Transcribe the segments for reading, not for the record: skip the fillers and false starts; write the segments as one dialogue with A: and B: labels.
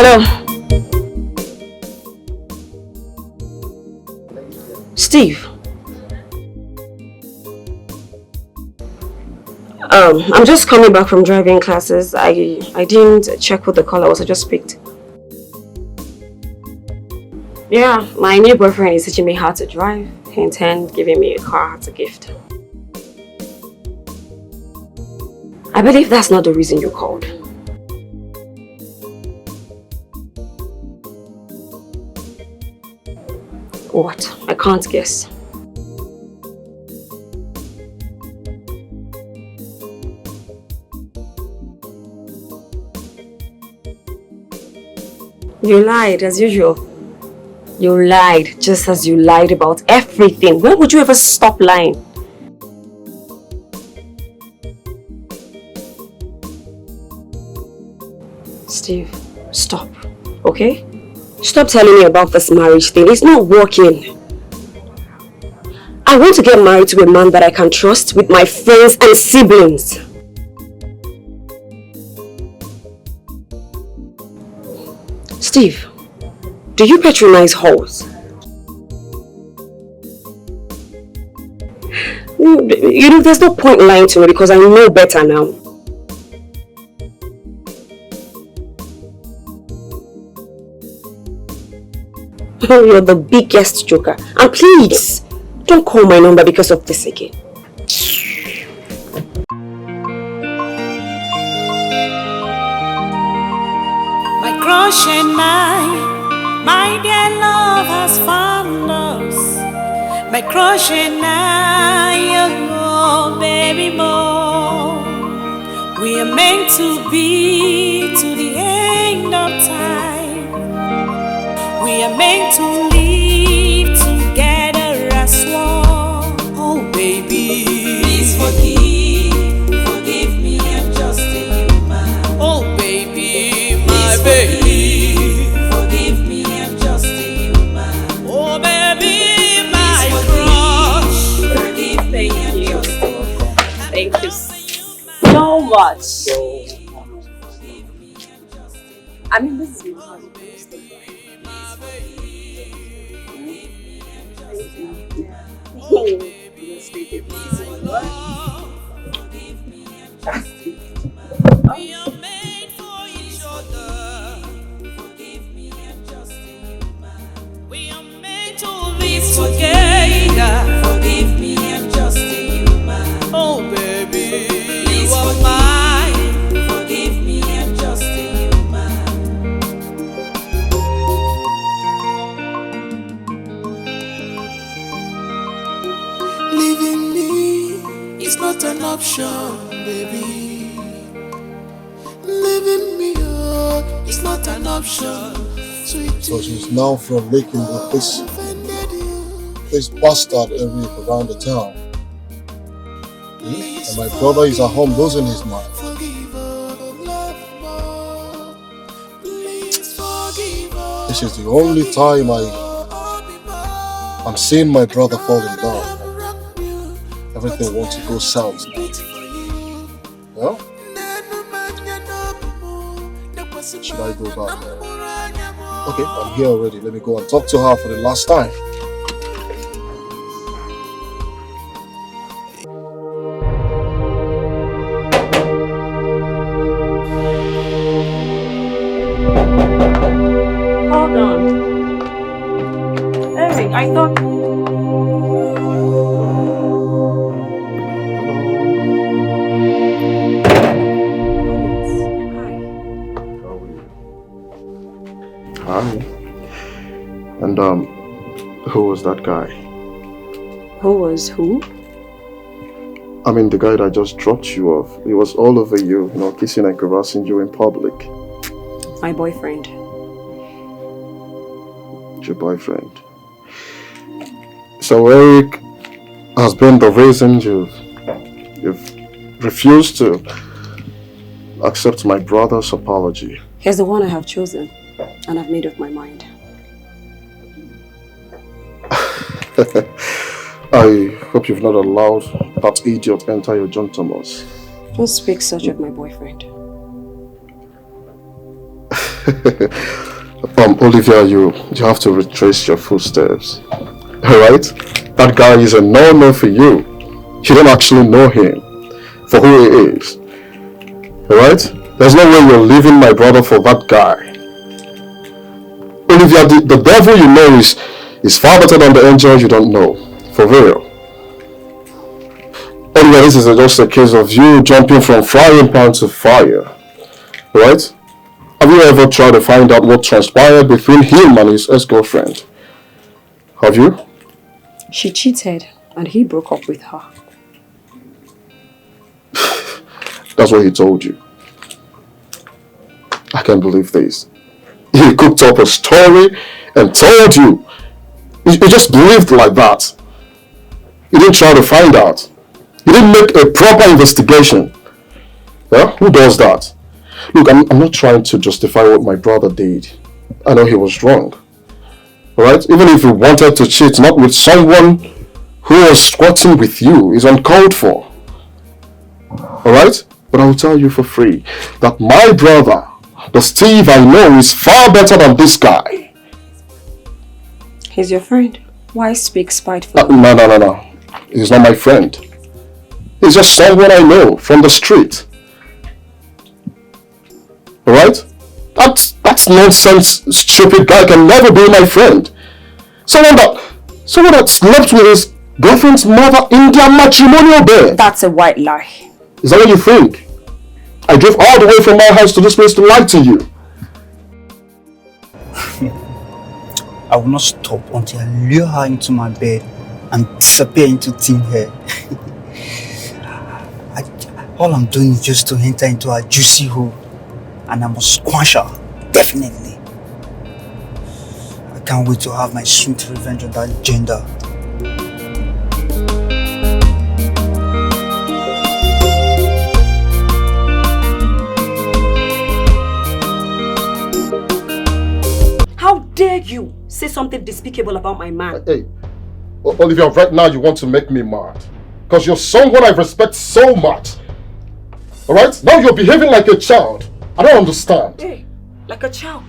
A: Hello. Steve. I'm just coming back from driving classes. I didn't check what the caller was. I just picked. Yeah, my new boyfriend is teaching me how to drive. He intends giving me a car as a gift. I believe that's not the reason you called. What? I can't guess. You lied as usual. You lied just as you lied about everything. When would you ever stop lying? Steve, stop, okay? Stop telling me about this marriage thing. It's not working. I want to get married to a man that I can trust with my friends and siblings. Steve, do you patronize whores? You know, there's no point lying to me because I know better now. You're the biggest joker. And please, don't call my number because of this again.
B: My crush and my dear love has found us. My crush and I, oh baby more. We are meant to be to the end of time. We are meant to live together as one. Oh baby, please forgive me, I'm just a human. Oh baby, my baby, forgive me, I'm just a human. Oh baby, my crush, forgive me, I'm just a human.
A: Thank you so much. I mean, this is my husband.
B: We are made for each other. Forgive me, I'm just a human. We are made to live together. Forgive me, I'm just a human. Oh baby, please you are mine. Forgive me, I'm just a human. Leaving me is not an option, baby. Leaving me is not an option, sweetie.
C: So she's now from making with this bastard every around the town. And my brother is at home losing his mind. This is the only time I'm seeing my brother fall in love. Everything wants to go south now. Well, should I go back there? Okay, I'm here already. Let me go and talk to her for the last time.
A: Hold on. Eric, I thought...
C: Hi. And who was that guy?
A: Who was who?
C: I mean, the guy that just dropped you off. He was all over you, kissing and caressing you in public.
A: My boyfriend.
C: Your boyfriend. So Eric has been the reason you've refused to accept my brother's apology.
A: He's the one I have chosen, and I've made up my mind.
C: I hope you've not allowed that idiot enter your John Thomas.
A: Don't speak such of my boyfriend.
C: Olivia, you have to retrace your footsteps. Alright? That guy is a no-no for you. You don't actually know him for who he is. Alright? There's no way you're leaving my brother for that guy. Olivia, the devil you know is far better than the angel you don't know. For real. Anyway, this is just a case of you jumping from frying pan to fire. Right? Have you ever tried to find out what transpired between him and his ex-girlfriend? Have you?
A: She cheated and he broke up with her.
C: That's what he told you. I can't believe this. He cooked up a story and told you. He just believed like that. He didn't try to find out. He didn't make a proper investigation. Yeah? Who does that? Look, I'm not trying to justify what my brother did. I know he was wrong. Alright? Even if he wanted to cheat, not with someone who was squatting with you, is uncalled for. Alright? But I will tell you for free that my brother, the Steve I know, is far better than this guy.
A: He's your friend. Why speak spitefully?
C: No. He's not my friend. He's just someone I know from the street. Alright? That's nonsense, stupid guy can never be my friend. Someone that slept with his girlfriend's mother in their matrimonial bed.
A: That's a white lie.
C: Is that what you think? I drove all the way from my house to this place to lie to you.
D: I will not stop until I lure her into my bed and disappear into thin air. All I'm doing is just to enter into a juicy hole, and I must squash her, definitely. I can't wait to have my sweet revenge on that gender.
A: How dare you say something despicable about my man?
C: Hey, Olivia, right now you want to make me mad. Because you're someone I respect so much. Alright? Now you're behaving like a child. I don't understand.
A: Hey, like a child.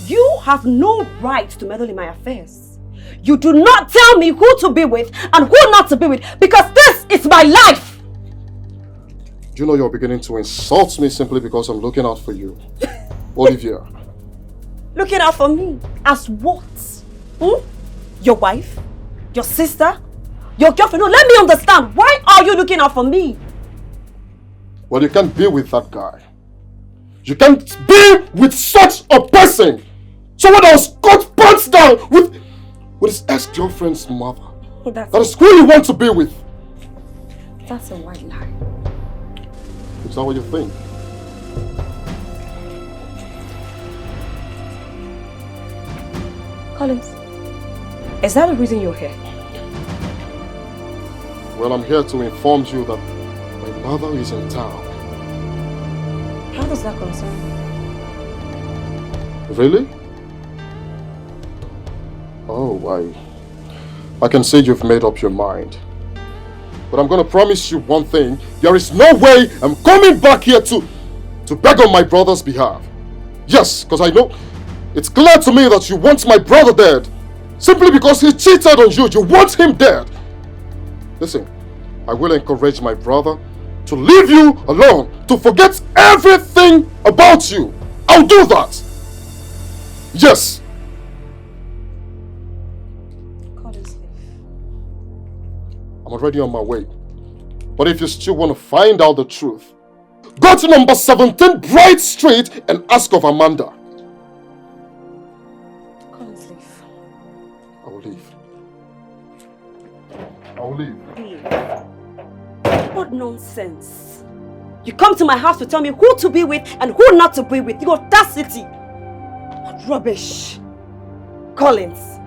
A: You have no right to meddle in my affairs. You do not tell me who to be with and who not to be with, because this is my life.
C: Do you know you're beginning to insult me simply because I'm looking out for you? Olivia.
A: Looking out for me? As what? Your wife? Your sister? Your girlfriend? No, let me understand. Why are you looking out for me?
C: Well, you can't be with that guy. You can't be with such a person. Someone that was cut pants down with his ex-girlfriend's mother. That is who you want to be with.
A: That's a white lie.
C: Is that what you think?
A: Collins, is that the reason you're here?
C: Well, I'm here to inform you that my mother is in town.
A: How does that concern you?
C: Really? Oh, I can see you've made up your mind. But I'm gonna promise you one thing. There is no way I'm coming back here to beg on my brother's behalf. Yes, because I know it's clear to me that you want my brother dead. Simply because he cheated on you, you want him dead. Listen, I will encourage my brother to leave you alone, to forget everything about you. I'll do that. Yes. I'm already on my way. But if you still want to find out the truth, go to number 17 Bright Street and ask of Amanda. I will leave. I will leave.
A: What nonsense. You come to my house to tell me who to be with and who not to be with. The audacity. What rubbish. Collins.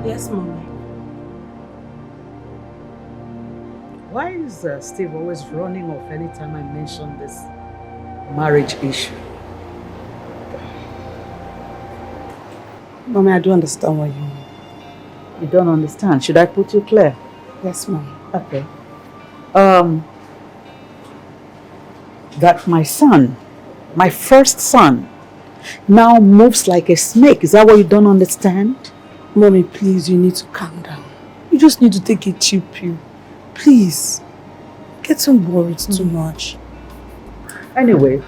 E: Yes, Mommy. Why is Steve always running off anytime I mention this marriage issue? Mommy, I do understand what you mean. You don't understand. Should I put you clear?
F: Yes, ma'am.
E: Okay. That my son, my first son, now moves like a snake. Is that what you don't understand?
F: Mommy, please, you need to calm down. You just need to take a chill pill. Please. Getting worried too much.
E: Anyway,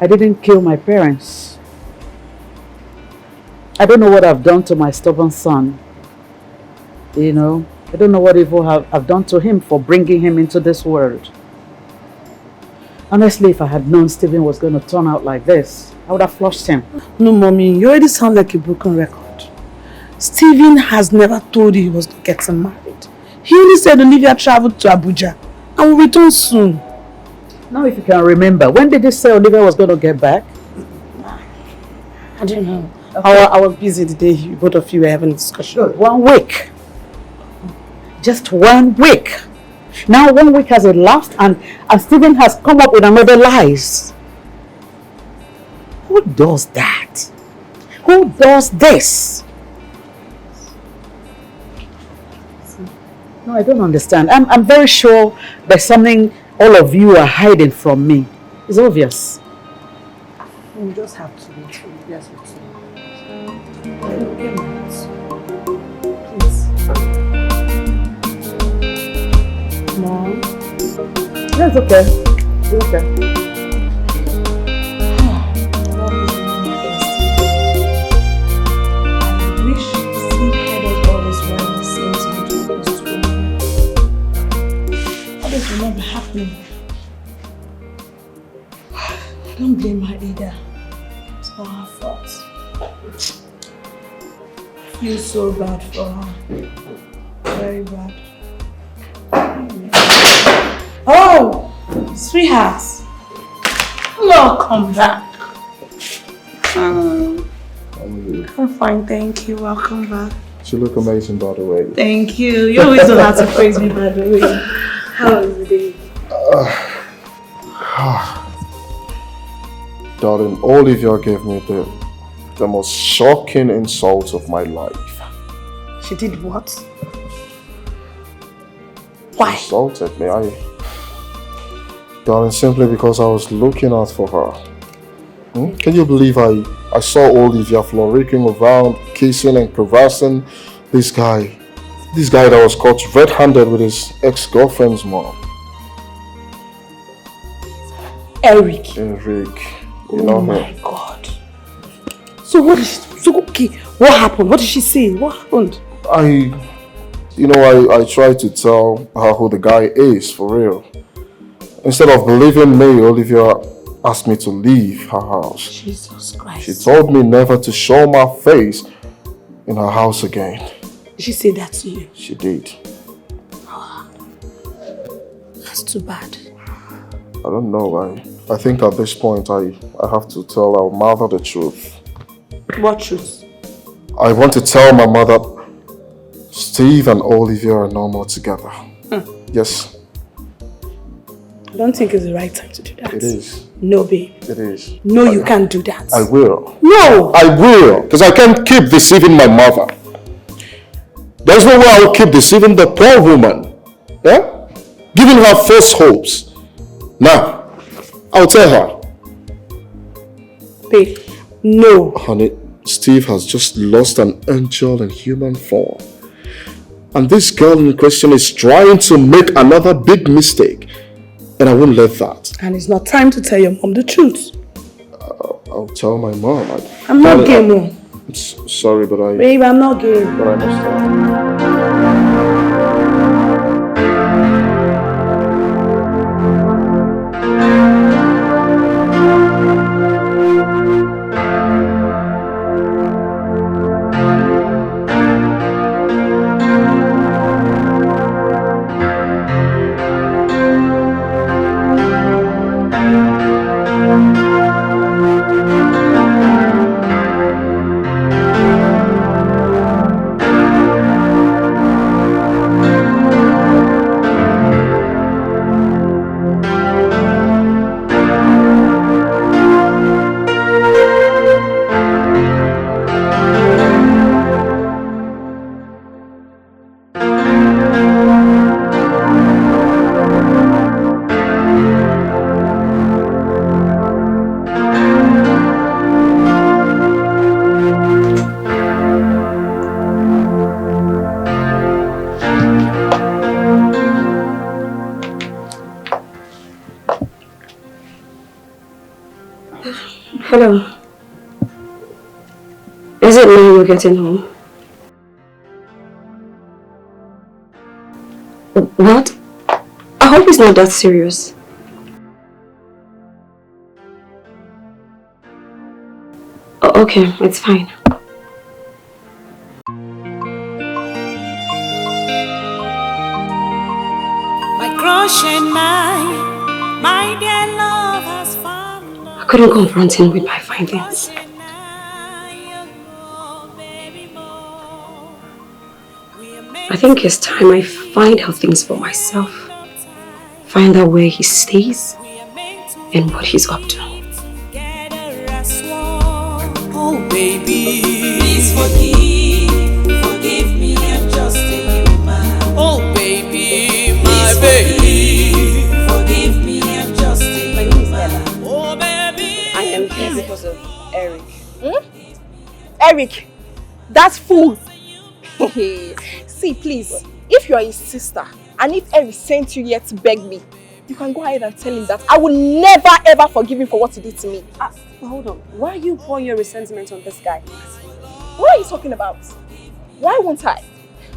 E: I didn't kill my parents. I don't know what I've done to my stubborn son. You know, I don't know what evil I've done to him for bringing him into this world. Honestly, if I had known Stephen was going to turn out like this, I would have flushed him.
F: No, Mommy, you already sound like a broken record. Stephen has never told you he was not getting married. He only said Olivia traveled to Abuja and will return soon.
E: Now, if you can remember, when did he say Olivia was going to get back?
F: I don't know.
E: Okay.
F: I was busy the day both of you were having a discussion.
E: Good. 1 week. Just 1 week. Now 1 week has elapsed and Stephen has come up with another lies. Who does that? Who does this? No, I don't understand. I'm very sure there's something all of you are hiding from me. It's obvious.
F: You just have to wait for Olivia's return. Please. Mom?
E: That's okay. It's okay.
F: Will not be happening. I don't blame her either. It's not her fault. I feel so bad for her. Very bad. Oh, sweetheart. Welcome back. I'm fine, thank you. Welcome back.
C: You look amazing, by the way.
F: Thank you. You always don't have to praise me, by the way. How was the day?
C: Darling, Olivia gave me the most shocking insult of my life.
F: She did what? Why?
C: Insulted me. Darling, simply because I was looking out for her. Can you believe I saw Olivia flourishing around, kissing and caressing this guy that was caught red-handed with his ex-girlfriend's mom.
F: Eric.
C: You know
F: my
C: him.
F: God. So what happened? What did she say? What happened?
C: I tried to tell her who the guy is, for real. Instead of believing me, Olivia asked me to leave her house.
F: Jesus Christ.
C: She told me never to show my face in her house again.
F: Did she say that to you?
C: She did.
F: That's too bad.
C: I don't know. I think at this point I have to tell our mother the truth.
F: What truth?
C: I want to tell my mother Steve and Olivia are no more together. Yes.
F: I don't think it's the right time to do that.
C: It is.
F: No, babe.
C: It is.
F: No, you can't do that.
C: I will.
F: No!
C: I will. Because I can't keep deceiving my mother. There's no way I will keep deceiving the poor woman. Yeah? Giving her false hopes. Now, I'll tell her.
F: Babe, no.
C: Honey, Steve has just lost an angel in human form. And this girl in question is trying to make another big mistake. And I won't let that.
F: And it's not time to tell your mom the truth.
C: I'll tell my mom.
F: I'm not gay, Mom.
C: Sorry, but
F: Babe, I'm not gay.
C: But I must tell.
A: Hello. Is it now you're getting home? What? I hope it's not that serious. Oh, okay, it's fine.
B: My crush and my dear love has found us.
A: I couldn't confront him with my findings. I think it's time I find out things for myself. Find out where he stays and what he's up to.
B: Oh baby, please forgive me, I'm just a human. Oh baby, my baby, forgive me, I'm just a human. Oh baby,
A: I am here because of Eric.
G: Eric, that fool. See, please, if you are his sister and if Eric sent you here to beg me, you can go ahead and tell him that I will never ever forgive him for what he did to me.
A: Hold on. Why are you pouring your resentment on this guy?
G: What are you talking about? Why won't I?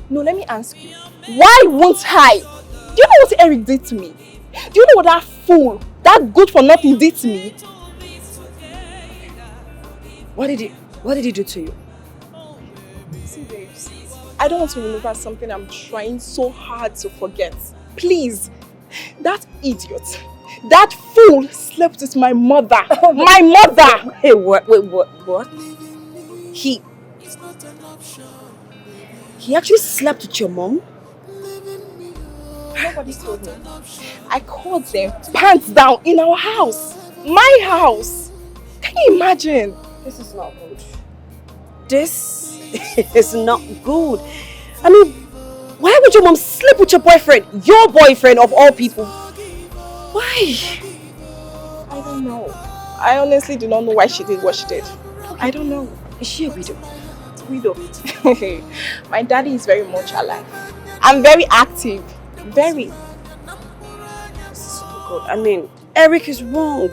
G: No, let me ask you. Why won't I? Do you know what Eric did to me? Do you know what that fool, that good for nothing did to me?
A: What did he do to you?
G: See, babes, I don't want to remember something I'm trying so hard to forget. Please, that idiot, that fool slept with my mother. My mother!
A: Hey, what? He actually slept with your mom?
G: Nobody told me. I called them pants down in our house. My house. Can you imagine?
A: This is not good. This is not good. I mean, why would your mom sleep with your boyfriend? Your boyfriend of all people. Why?
G: I don't know. I honestly do not know why she did what she did. I don't know.
A: Is she a widow?
G: Widow. My daddy is very much alive. I'm very active. Very.
A: This is so good. I mean, Eric is wrong.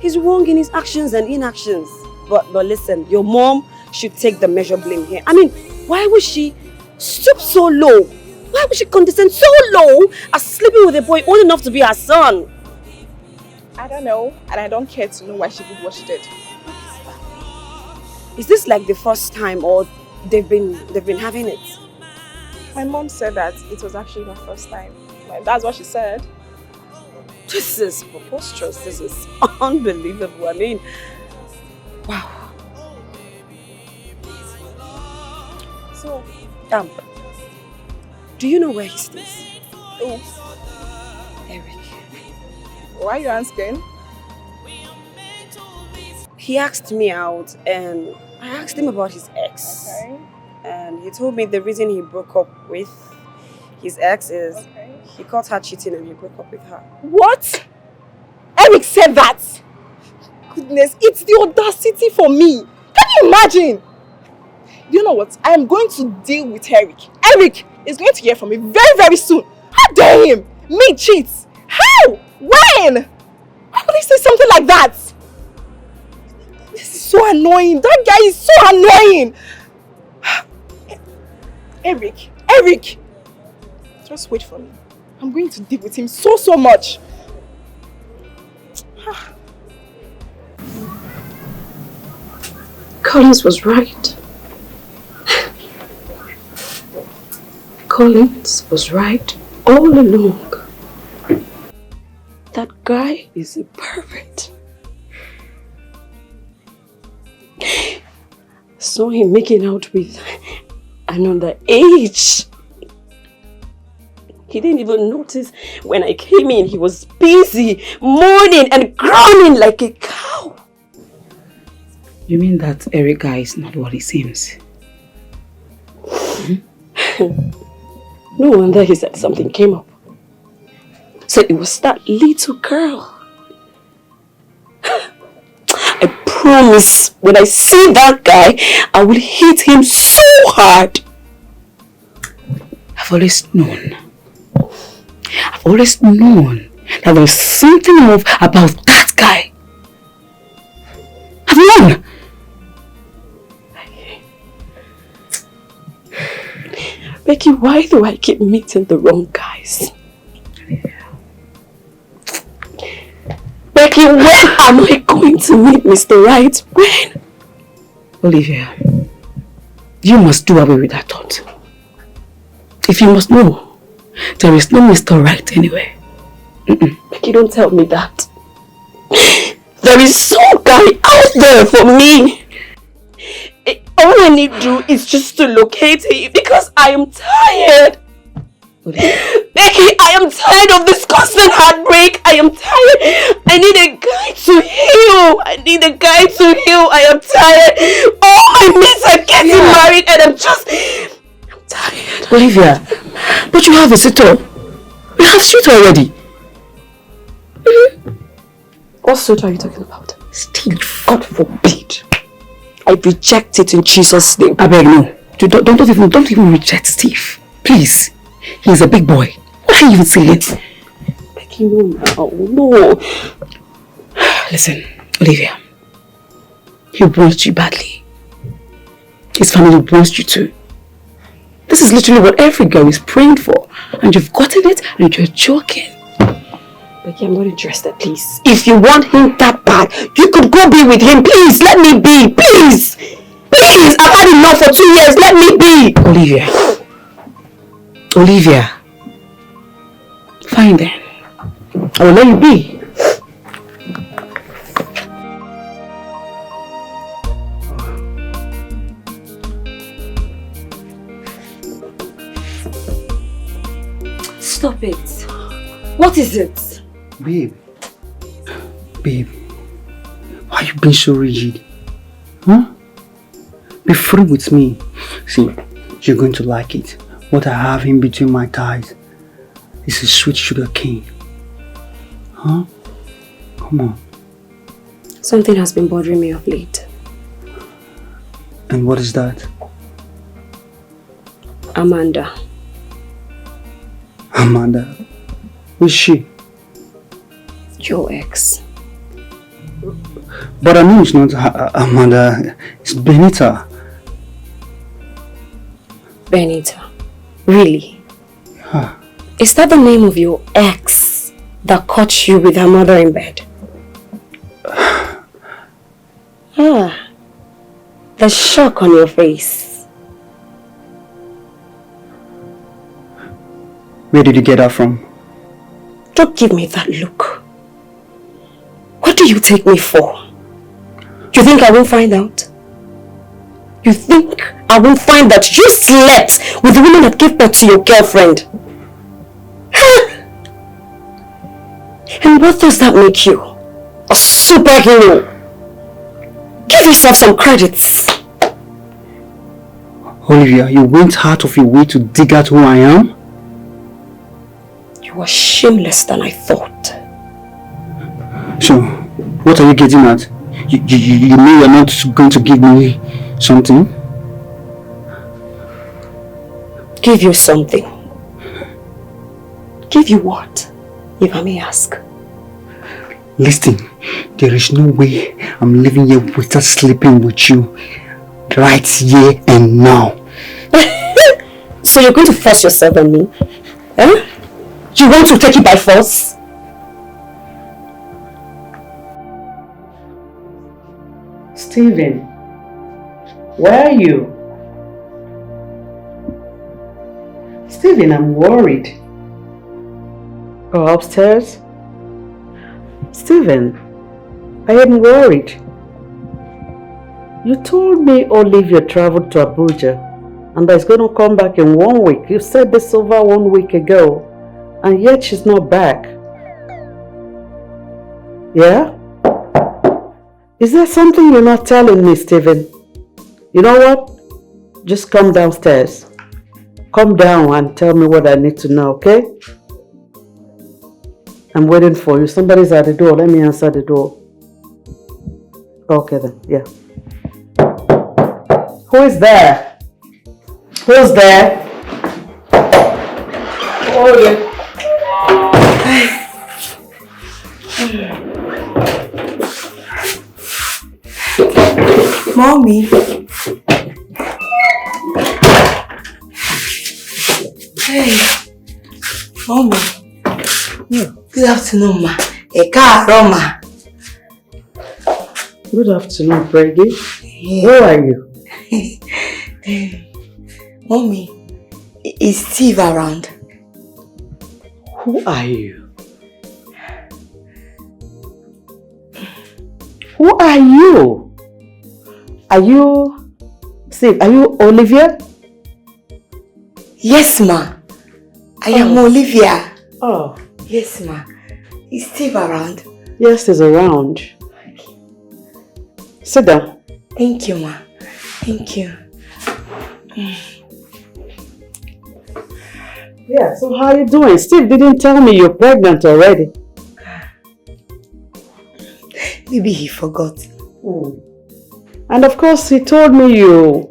A: He's wrong in his actions and inactions. But listen, your mom should take the measure blame here. I mean, why would she stoop so low? Why would she condescend so low as sleeping with a boy old enough to be her son?
G: I don't know, and I don't care to know why she did what she did.
A: Is this like the first time, or they've been having it?
G: My mom said that it was actually her first time. That's what she said.
A: This is preposterous. This is unbelievable. I mean, wow.
G: So,
A: do you know where he stays?
G: Oh,
A: Eric.
G: why are you asking?
A: He asked me out and I asked him about his ex.
G: Okay.
A: And he told me the reason he broke up with his ex is he caught her cheating and he broke up with her.
G: What? Eric said that? Goodness, it's the audacity for me. Can you imagine? Do you know what? I am going to deal with Eric. Eric is going to hear from me very, very soon. How dare him? Me cheat? How? When? Why would he say something like that? This is so annoying. That guy is so annoying. Eric. Just wait for me. I'm going to deal with him so much.
A: Collins was right. Collins was right all along. That guy is a pervert. Saw him making out with an underage. He didn't even notice when I came in. He was busy moaning and groaning like a cow.
E: You mean that Eric guy is not what he seems?
A: No wonder he said something came up. Said it was that little girl. I promise, when I see that guy, I will hit him so hard.
E: I've always known that there's something off about that guy. I've won.
A: Becky, why do I keep meeting the wrong guys? Becky, when am I going to meet Mr. Right? When?
E: Olivia, you must do away with that thought. If you must know, there is no Mr. Right anywhere.
A: Becky, don't tell me that. There is some guy out there for me. All I need to do is just to locate him because I am tired. Becky, I am tired of this constant heartbreak. I am tired. I need a guy to heal. I need a guy to heal. I am tired. All my mates are getting married and I'm tired.
E: Olivia, but you have a suitor. You have suitor already.
A: What suit are you talking about?
E: Steve.
A: God forbid. I reject it in Jesus' name.
E: I beg, no. Don't even reject Steve. Please. He's a big boy. What can you even say it?
A: Becky, no.
E: Listen, Olivia. He wants you badly. His family wants you too. This is literally what every girl is praying for. And you've gotten it and you're joking.
A: Becky, I'm not interested, please. If you want him that bad, you could go be with him. Please, let me be. Please. Please, I've had enough for 2 years. Let me be.
E: Olivia. Fine then. I will let you be.
A: Stop it. What is it?
D: Babe, why are you being so rigid? Huh? Be free with me. See, you're going to like it. What I have in between my thighs is a sweet sugar cane. Huh? Come on.
A: Something has been bothering me of late.
D: And what is that?
A: Amanda.
D: Amanda? Who's she?
A: Your ex.
D: But I know it's not Amanda, it's Benita.
A: Benita. Really?
D: Huh.
A: Is that the name of your ex that caught you with her mother in bed? The shock on your face.
D: Where did you get that from?
A: Don't give me that look. What do you take me for? You think I won't find out? You think I won't find that you slept with the woman that gave birth to your girlfriend? And what does that make you? A superhero? Give yourself some credits.
D: Olivia, you went out of your way to dig out who I am?
A: You are shameless than I thought.
D: So, what are you getting at? You know you're not going to give me something?
A: Give you something. Give you what, if I may ask?
D: Listen, there is no way I'm living here without sleeping with you. Right here and now.
A: So you're going to force yourself on me? Huh? You want to take it by force?
E: Stephen, where are you? Stephen, I'm worried. Go upstairs. Stephen, I am worried. You told me Olivia traveled to Abuja and that is going to come back in 1 week. You said this over 1 week ago and yet she's not back. Yeah? Is there something you're not telling me, Stephen? You know what? Just come downstairs. Come down and tell me what I need to know, okay? I'm waiting for you. Somebody's at the door. Let me answer the door. Okay then, yeah. Who is there? Who's there? Oh, yeah.
G: Mommy. Hey. Mommy. Good afternoon, ma. Káàárọ̀, ma.
E: Good afternoon, Freddy. Who are you?
G: Mommy, is Steve around?
E: Who are you? Who are you? Are you Steve? Are you Olivia?
G: Yes, ma. I am Olivia.
E: Oh.
G: Yes, ma. Is Steve around?
E: Yes, he's around. Sit down.
G: Thank you, ma. Thank you.
E: Yeah, so how are you doing? Steve didn't tell me you're pregnant already.
G: Maybe he forgot.
E: And of course, he told me you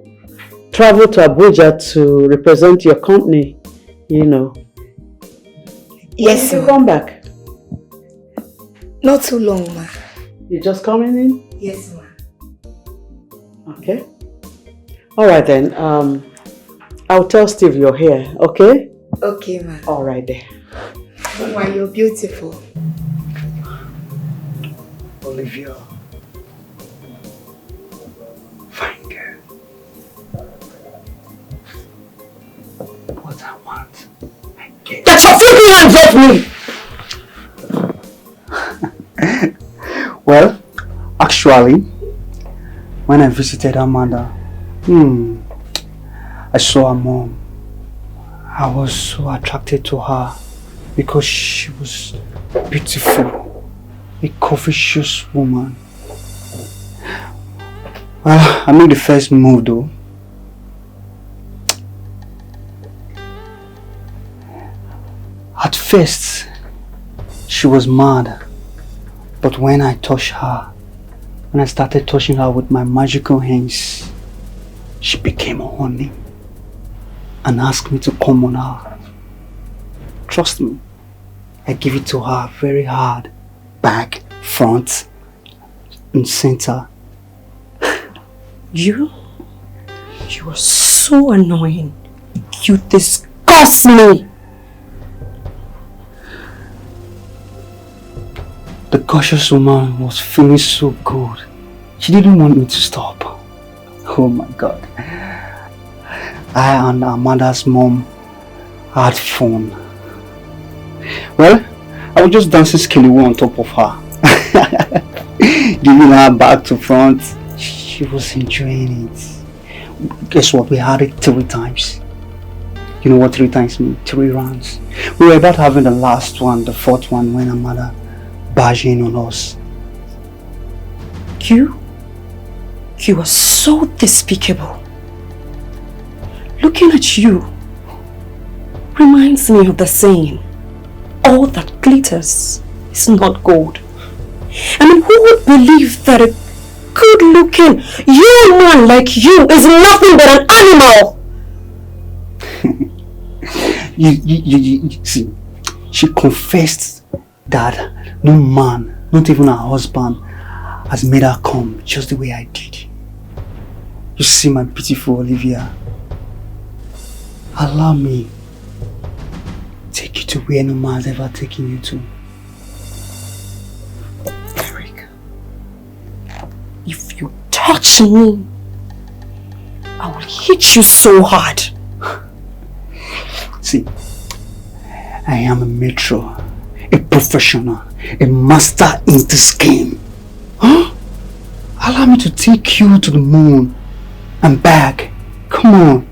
E: traveled to Abuja to represent your company, you know.
G: Yes,
E: When did you
G: ma.
E: come back?
G: Not too long, ma.
E: You're just coming in?
G: Yes, ma.
E: Okay. Alright then, I'll tell Steve you're here, okay?
G: Okay, ma.
E: Alright then.
G: Mama, you're beautiful.
D: Olivia. Fine girl. What I want, I get.
A: Get your flipping hands off me!
D: Well, actually, when I visited Amanda, I saw her mom. I was so attracted to her because she was beautiful, a courageous woman. Well, I made the first move though. At first, she was mad, but when I touched her, when I started touching her with my magical hands, she became honey and asked me to come on her. Trust me, I give it to her very hard, back, front, and center.
A: You are so annoying. You disgust me.
D: The cautious woman was feeling so good. She didn't want me to stop. Oh my God. I and Amanda's mom had fun. Well, I was just dancing skeleton on top of her. Giving her back to front. She was enjoying it. Guess what? We had it 3 times. You know what 3 times mean? 3 rounds. We were about having the last one, the 4th one, when Amanda barged in on us.
A: You are so despicable. Looking at you reminds me of the saying, all that glitters is not gold. I mean, who would believe that a good-looking young man like you is nothing but an animal?
D: You see, she confessed that no man, not even her husband, has made her come just the way I did. You see, my beautiful Olivia, allow me take you to where no man has ever taken you to.
A: Eric, if you touch me, I will hit you so hard.
D: See, I am a metro, a professional, a master in this game. Huh? Allow me to take you to the moon and back. Come on.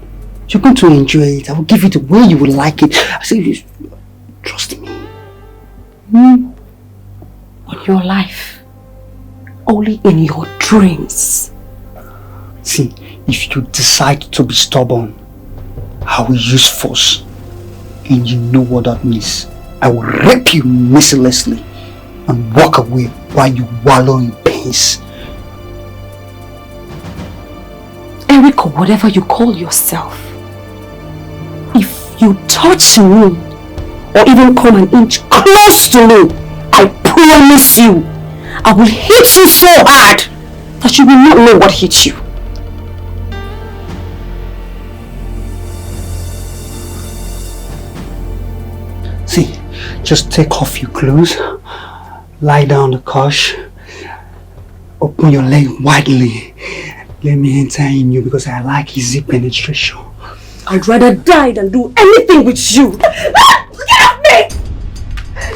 D: You're going to enjoy it. I will give it the way you will like it. I say, trust me.
A: On your life, only in your dreams.
D: See, if you decide to be stubborn, I will use force. And you know what that means. I will rape you mercilessly and walk away while you wallow in pains.
A: Eric, or whatever you call yourself, if you touch me or even come an inch close to me, I promise you, I will hit you so hard that you will not know what hit you.
D: See, just take off your clothes, lie down on the couch, open your leg widely. Let me enter in you because I like easy penetration.
A: I'd rather die than do anything with you. Get off me!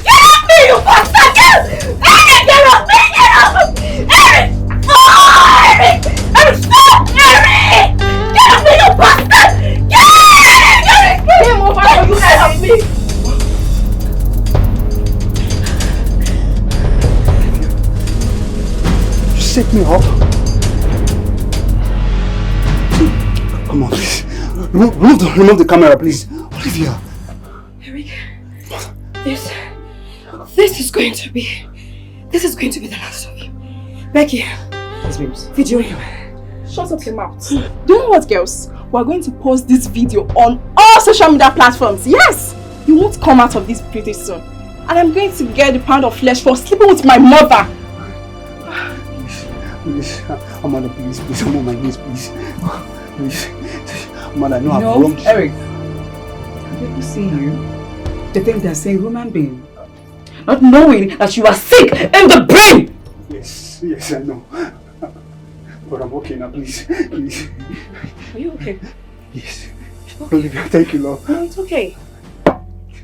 A: Get off me, you bastard! Get off me! Get off me! Eric! Oh, Eric! Eric, stop! Eric! Get off me, you bastard! Eric! Game over for you guys off me!
D: You set me up. Come on, please. Remove the camera, please. Olivia.
A: Eric, this is going to be the last of you. Becky,
F: Yes, babes.
A: video you.
F: Shut up your mouth. Do you know what, girls? We're going to post this video on all social media platforms. Yes! You won't come out of this pretty soon. And I'm going to get the pound of flesh for sleeping with my mother.
D: Please. Amanda, please. I'm on my knees, please. Please. Amanda, I know I've wronged you.
E: Eric, when people see you, they think they're saying human being. Not knowing that you are sick in the brain!
D: Yes, I know. But I'm okay now, please. Please.
A: Are you okay?
D: Yes. Olivia, thank you, Lord.
A: No, it's okay.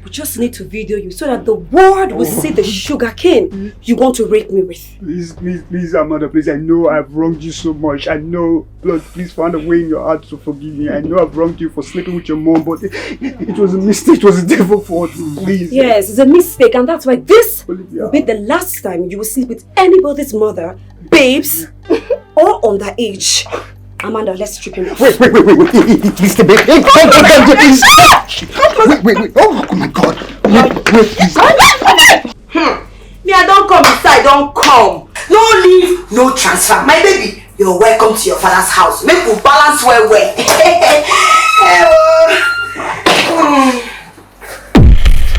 A: We just need to video you so that the world will see the sugar cane you want to rape me with.
D: Please, Amanda, please. I know I've wronged you so much. I know, Lord, please find a way in your heart to forgive me. I know I've wronged you for sleeping with your mom, but it was a mistake. It was a devil fault. Please.
A: Yes, it's a mistake, and that's why this
D: Olivia.
A: will be the last time you will sleep with anybody's mother, babes, or underage. Amanda, let's strip him off.
D: Wait. Please, stay back. Please. Wait. Oh my God. Wait, please.
H: Me, I don't come inside, don't come. No leave, no transfer. My baby, you're welcome to your father's house. Make we balance well.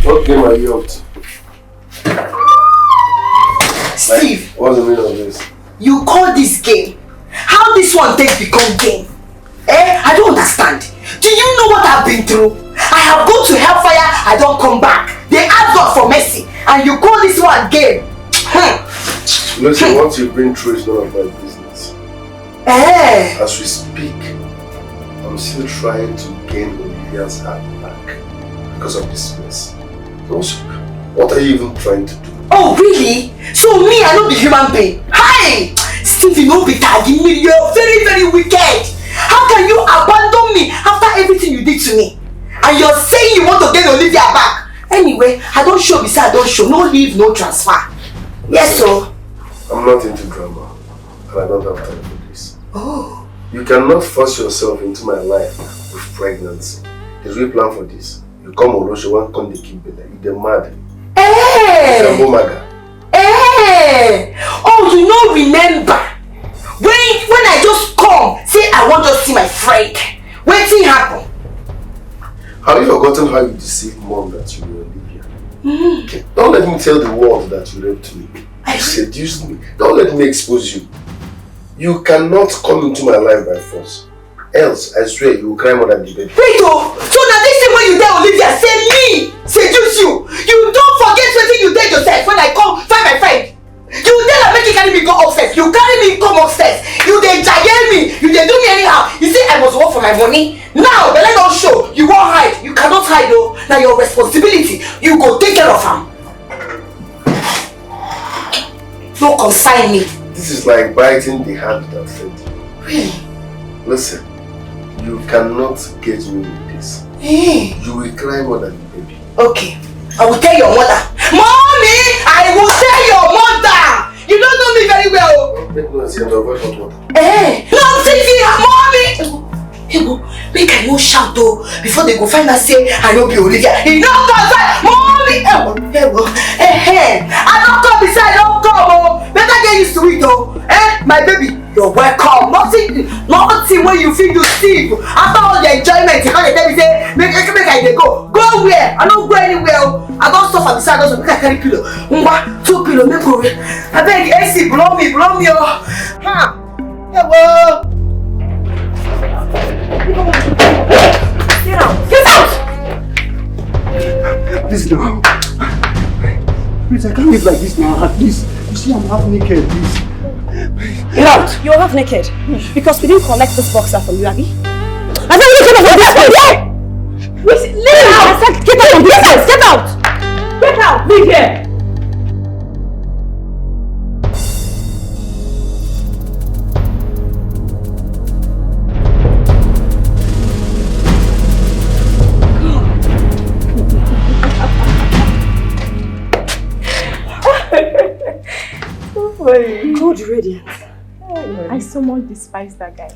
C: What game are you up to?
H: Steve,
C: What's the meaning of this?
H: you call this game? How this one take become game? I don't understand. Do you know what I've been through? I have gone to hellfire, I don't come back. They ask God for mercy, and you call this one game?
C: Listen, what you've been through is none of my business. As we speak, I'm still trying to gain Olivia's heart back because of this mess. Also, what are you even trying to do?
H: Oh really? So me, I know the human being. Hi! Steve, you know be tagging me. You're very, very wicked. How can you abandon me after everything you did to me? And you're saying you want to get Olivia back? Anyway, I don't show beside I don't show. No leave, no transfer. Yes, so.
C: I'm not into drama, and I don't have time for this.
H: Oh.
C: You cannot force yourself into my life with pregnancy. There's no plan for this. You come on Russia, one come the keep it. You're mad.
H: Hey! Oh, you know, remember when I just come, say I want to see my friend. When thing happen?
C: Have you forgotten how you deceived mom that you were Olivia? Okay. Don't let me tell the world that you raped me. You seduced me. Don't let me expose you. You cannot come into my life by force. Else, I swear, you will cry more than the baby.
H: Wait, oh! So now this thing when you tell Olivia, say me seduce you. You don't forget what you did yourself when I come find my friend. You tell her make you carry me go upstairs. You carry me come upstairs. You dey giant me. You dey do me anyhow. You say I must work for my money. Now the leg don't show. You won't hide. You cannot hide though. Now your responsibility. You go take care of him. Don't consign me.
C: This is like biting the hand that fed you.
H: Really?
C: Listen, you cannot get me with this.
H: Hey.
C: You will cry more than the baby.
H: Okay. I will tell your mother. Mommy! I will tell your mother! You don't know me very well.
C: Make noise and avoid hot water.
H: No, TV, mommy! Hey, make I no shout though before they go find us say I no be Olivia. He no come inside, mommy! I don't come inside, don't come oh. Better get used to it oh. My baby, you're welcome. Nothing when you feel to Steve. After all the enjoyment, you can't tell me say make I dey go. Go where? I don't go anywhere. I don't suffer beside us. Make I carry pillow. 2 pillow, make go. I beg AC, blow me oh. Hello. Get out!
D: Please no. can't live like this now. At least, you see, I'm half naked, please.
A: Get out! You're half naked. Because we didn't collect this boxer from you, Abby. I said we didn't collect this boxer! Leave! I said get out of this house! Get out! Get out! Leave here! Good radiant.
F: I so much despise that guy.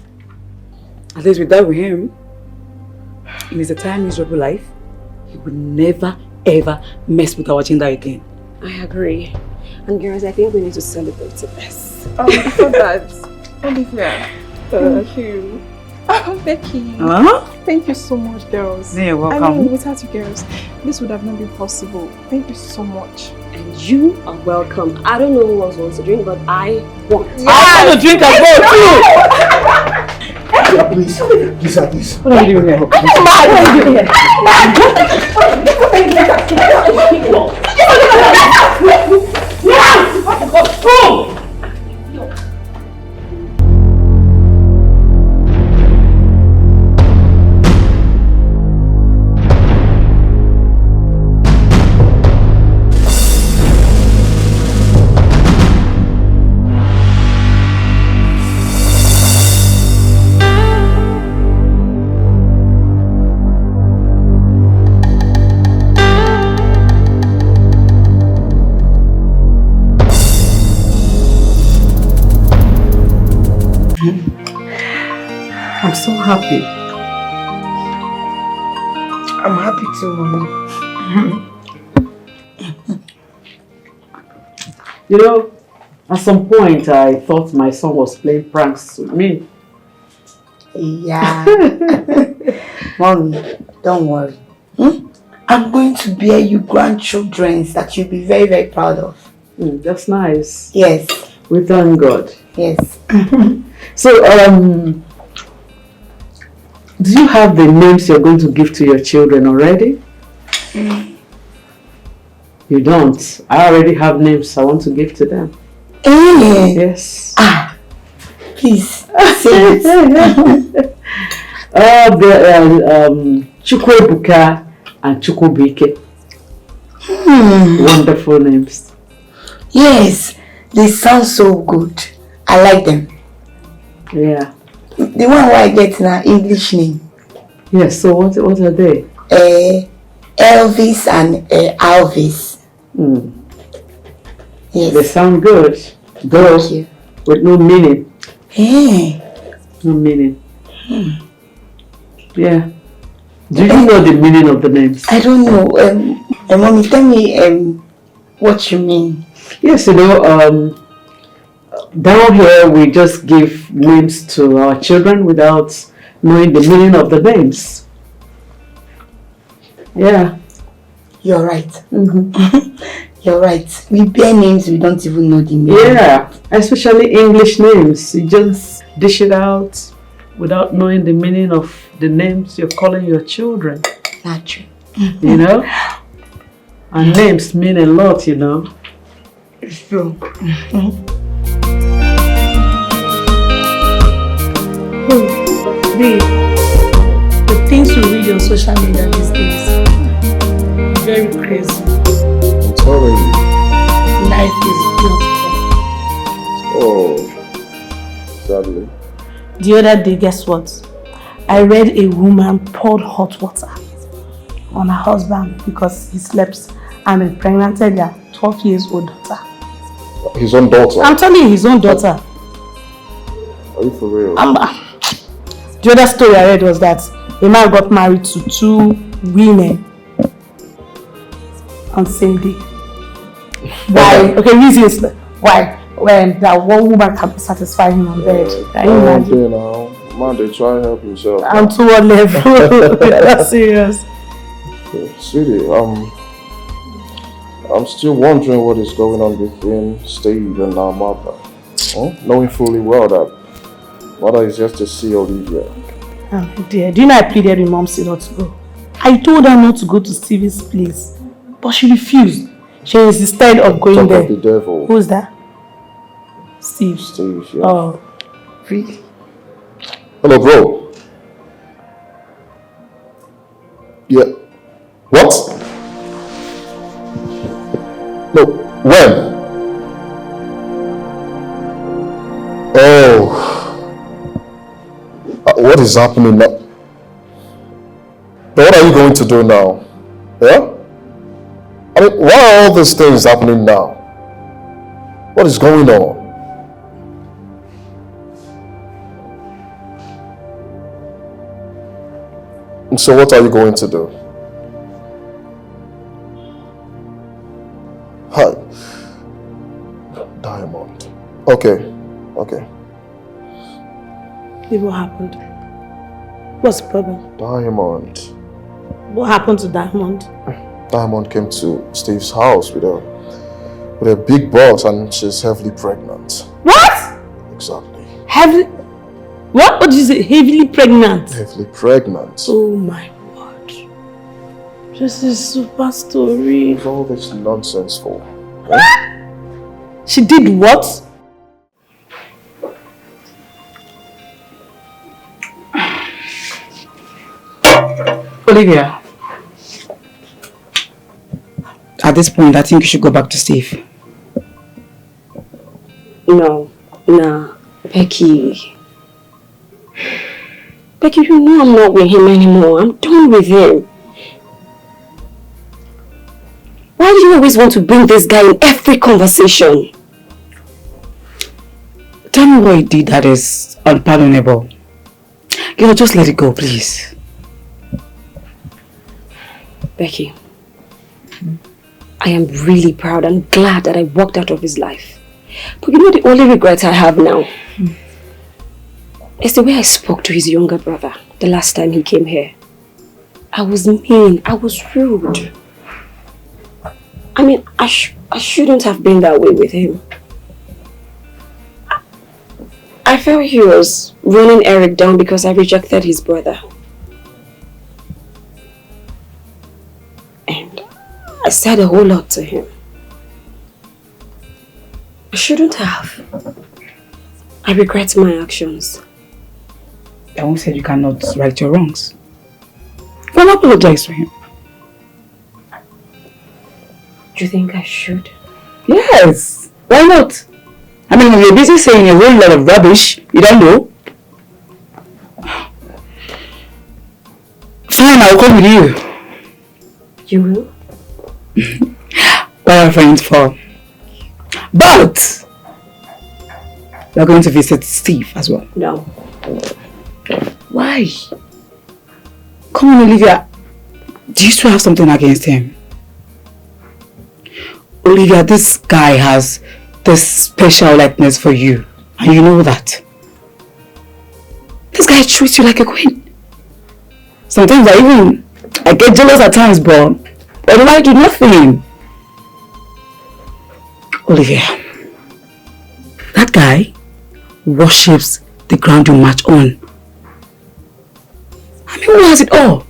E: At least with that with him, in his entire miserable life, he would never ever mess with our agenda again.
A: I agree. And girls, I think we need to celebrate it. Yes.
F: Before that, Olivia, thank you. Oh, Becky. Thank you so much, girls.
E: You're welcome.
F: I mean, without you girls, this would have not been possible. Thank you so much.
A: And you are welcome. I don't know who else wants to drink, but I want.
E: Yes. I want to drink as well too!
D: Yeah, please, at least.
E: What are you doing here?
A: What are you doing here?
E: I'm so happy.
H: I'm happy too, Mommy.
E: You know, at some point I thought my son was playing pranks with me.
H: Yeah. Mommy, don't worry. I'm going to bear you grandchildren that you'll be very, very proud of.
E: That's nice.
H: Yes.
E: We thank God.
H: Yes.
E: So, do you have the names you're going to give to your children already? You don't. I already have names I want to give to them. Yes.
H: Please, say it.
E: Chukwebuka and Chukwubike. Wonderful names.
H: Yes, they sound so good. I like them.
E: Yeah.
H: The one where I get an English name.
E: Yes, so what are they?
H: Elvis and Alvis. Yes.
E: They sound good. Those with no meaning. No meaning. Yeah. Do you know the meaning of the names?
H: I don't know. Mommy, tell me what you mean.
E: Yes, you know, down here we just give names to our children without knowing the meaning of the names. Yeah.
H: You're right. You're right. We bear names we don't even know the meaning.
E: Yeah, especially English names. You just dish it out without knowing the meaning of the names you're calling your children.
H: Not true.
E: You know? And names mean a lot, you know.
H: It's true.
I: Babe, the things you read on social media these days, very crazy.
C: I'm telling you.
I: Life is beautiful.
C: Oh, sadly.
I: The other day, guess what? I read a woman poured hot water on her husband because he slept and impregnated their 12 years old daughter.
C: His own daughter?
I: I'm telling you, his own daughter.
C: Are you for real?
I: The other story I read was that a man got married to 2 women on the same day. Why? Okay, reasons why. When that one woman can be satisfying him on bed. Can you imagine?
C: Man, they try to help himself.
I: I'm to what level? That's serious.
C: Sweetie, I'm still wondering what is going on between Steve and our mother. Knowing fully well that mother is just to see Olivia.
I: Oh dear, do you know I pleaded with Mom not to go? I told her not to go to Stevie's place, but she refused. She insisted of going
C: Talk
I: there.
C: of the devil.
I: Who's that? Steve.
C: Steve, yeah.
I: Oh.
C: Really? Hello, bro. Yeah. What? No, when? Oh. What is happening now? But what are you going to do now? Yeah? I mean, why are all these things happening now? What is going on? And so what are you going to do? Hi. Diamond. Okay. Okay.
I: What happened? What's the problem?
C: Diamond.
I: What happened to Diamond?
C: Diamond came to Steve's house with a big box and she's heavily pregnant.
I: What?
C: Exactly.
I: Heavily? What? What did you say? Heavily pregnant?
C: Heavily pregnant.
I: Oh my God. This is super story.
C: What's all this nonsense for?
I: She did what?
E: Olivia, at this point, I think you should go back to Steve.
A: No, nah, Becky. Becky, you know I'm not with him anymore. I'm done with him. Why do you always want to bring this guy in every conversation?
E: Tell me what he did that is unpardonable. Girl, just let it go, please.
A: Becky, I am really proud and glad that I walked out of his life. But you know the only regret I have now is the way I spoke to his younger brother the last time he came here. I was mean, I was rude. I mean, I shouldn't have been that way with him. I felt he was running Eric down because I rejected his brother. And I said a whole lot to him. I shouldn't have. I regret my actions.
E: I won't say you cannot right your wrongs. Go and apologize to him.
A: Do you think I should?
E: Yes. Why not? I mean, when you're busy saying a whole lot of rubbish, you don't know. Fine, I'll come with you.
A: You will?
E: What are friends for? But we're going to visit Steve as well.
A: No.
E: Why? Come on, Olivia. Do you still have something against him? Olivia, this guy has this special likeness for you. And you know that. This guy treats you like a queen. Sometimes I get jealous at times, but I do nothing. Olivia, that guy worships the ground you march on. I mean, who has it all?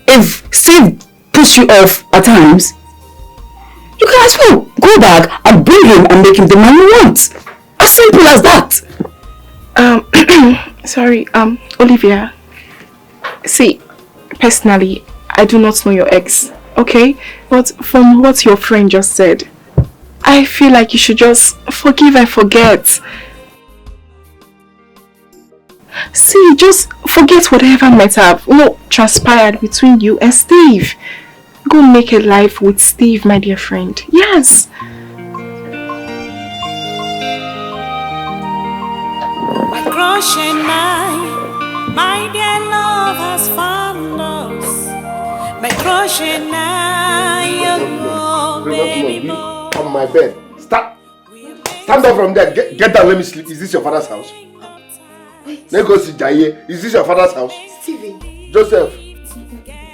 E: If Steve puts you off at times, you can as well go back and bring him and make him the man you want. As simple as that.
F: Sorry, Olivia. See, personally, I do not know your ex, okay? But from what your friend just said, I feel like you should just forgive and forget. See, just forget whatever might have, transpired between you and Steve. Go make a life with Steve, my dear friend. Yes.
B: My crush and my dear love has found us. My crush and oh, baby boy.
C: On my bed. Stand up from there. Get down, let me sleep. Is this your father's house? Let go sit Jaye. Is this your father's house?
H: Stevie.
C: Joseph.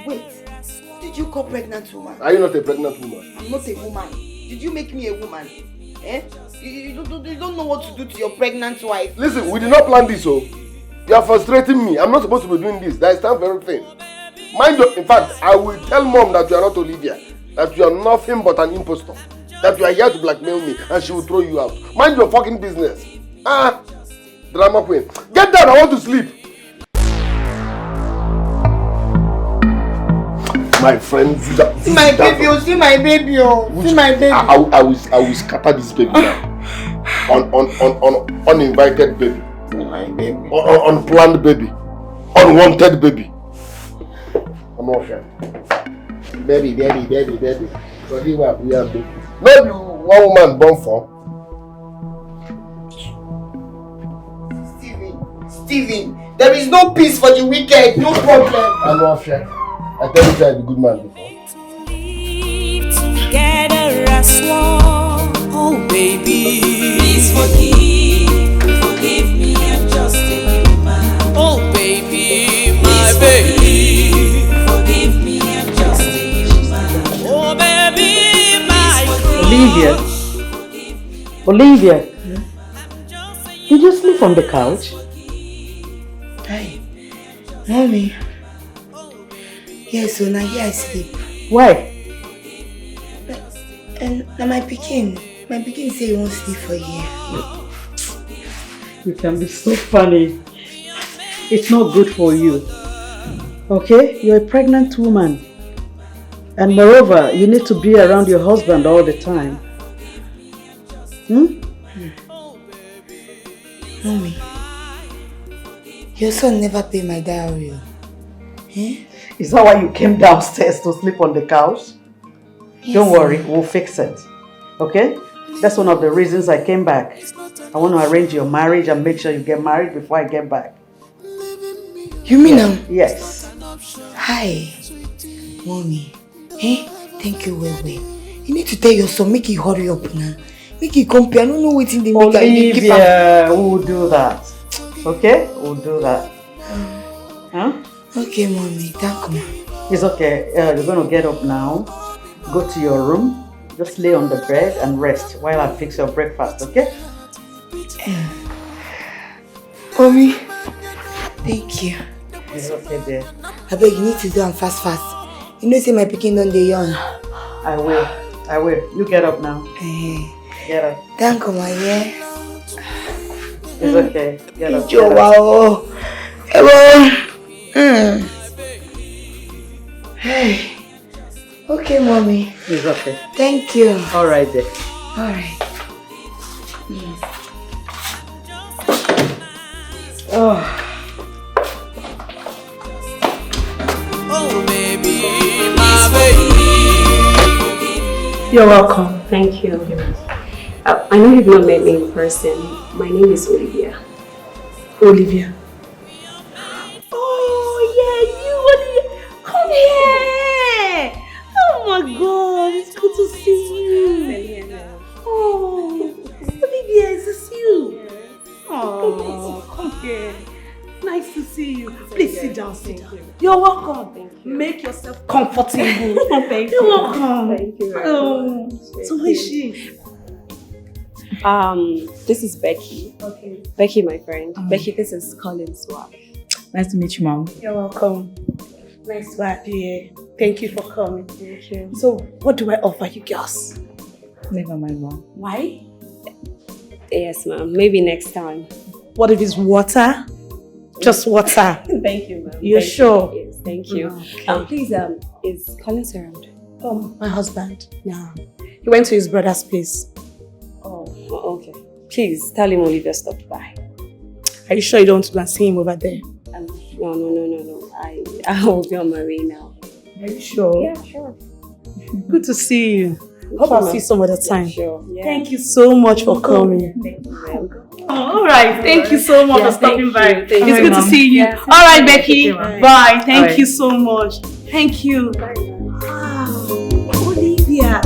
H: Wait. Did you call pregnant woman?
C: Are you not a pregnant woman?
H: I'm not a woman. Did you make me a woman? Eh? You don't know what to do to your pregnant wife.
C: Listen, we did not plan this, so you are frustrating me. I'm not supposed to be doing this. That is not very thing. Mind you, in fact, I will tell mom that you are not Olivia. that you are nothing but an impostor, that you are here to blackmail me and she will throw you out. Mind your fucking business. Drama queen. Get down, I want to sleep. My friend,
H: see my baby, oh, see my baby, oh, see my baby.
C: I will scatter this baby now. Uninvited baby.
H: My baby.
C: Unplanned baby. Unwanted baby. I'm okay. Baby. So we are baby. Maybe one woman born for.
H: Steven, there is no peace for the wicked, no problem.
C: I'm not fair. I tell you I'm a good man before.
B: Together as one. Oh baby, please forgive me, I'm just a human. Oh baby, my baby, forgive me, I'm just a human. Oh baby, my
E: Olivia, did you sleep on the couch?
H: Hi, mommy. Yes, so now here I sleep.
E: Why?
H: And now my pikin say he won't sleep for a year.
E: You can be so funny. It's not good for you. Okay? You're a pregnant woman. And moreover, you need to be around your husband all the time.
H: Mommy, your son never paid my dowry.
E: Is that why you came downstairs to sleep on the couch?
H: Yes,
E: don't worry, we'll fix it. Okay? That's one of the reasons I came back. I want to arrange your marriage and make sure you get married before I get back.
H: You mean now?
E: Yes.
H: Hi, mommy. Thank you, well. You need to tell your son, make it hurry up now. Make it come. I don't know what's in the maker.
E: Olivia, we'll do that. Okay? We'll do that. Huh?
H: Okay, mommy. Thank you.
E: It's okay. You're going to get up now. Go to your room. Just lay on the bed and rest while I fix your breakfast, okay?
H: Mommy, thank you.
E: It's okay, dear.
H: I beg you need to do and fast. You know, say my pikin don't dey young.
E: I will. You get up now. Get up.
H: Thank you, my yeah.
E: It's okay. Get up.
H: Wow. Hey. Okay, mommy.
E: It's okay.
H: Thank you.
E: All right, dear.
H: All right.
E: Oh,
B: baby, my baby.
A: You're welcome. Thank you. I know you've not met me in person. My name is Olivia.
I: Olivia. Oh, yeah, you, Olivia. Come here. Oh my God, it's good to see you. Oh, Olivia, is this you? Oh, come here. Nice to see you. Please sit down, sit down. You're welcome.
A: Thank you.
I: Make yourself comfortable.
A: Thank
I: You're
A: you.
I: welcome.
A: Thank you very
I: Oh,
A: much.
I: so who is she?
A: This is Becky.
I: Okay.
A: Becky, my friend. Becky, this is Colin's wife.
I: Nice to meet you, Mom. You're welcome. Nice to have you here. Thank you for coming.
A: Thank you.
I: So, what do I offer you girls?
J: Never mind, Mom.
I: Why?
A: Yes, ma'am. Maybe next time.
I: What if it's water? Just water.
A: Thank you, ma'am.
I: You're sure?
A: Yes, thank you.
I: Okay.
A: Please, is Colin around?
I: My husband. Yeah. He went to his brother's place.
A: Oh, okay. Please tell him Olivia stopped by.
I: Are you sure you don't want to go and see him over there?
A: No. I will be on my way now.
I: Are you sure?
A: Yeah, sure.
I: Good to see you. Hope I'll see you some other time.
A: Sure. Yeah.
I: Thank you so much for coming.
A: Thank you, ma'am.
I: All right. Thank you so much for stopping by.
A: Thank
I: It's
A: you,
I: good to
A: Mom.
I: see you.
A: Yes,
I: All right,
A: thank
I: Becky.
A: you, ma'am.
I: Bye. Thank
A: All right.
I: you so much. Thank you.
A: Bye.
I: Wow. Olivia.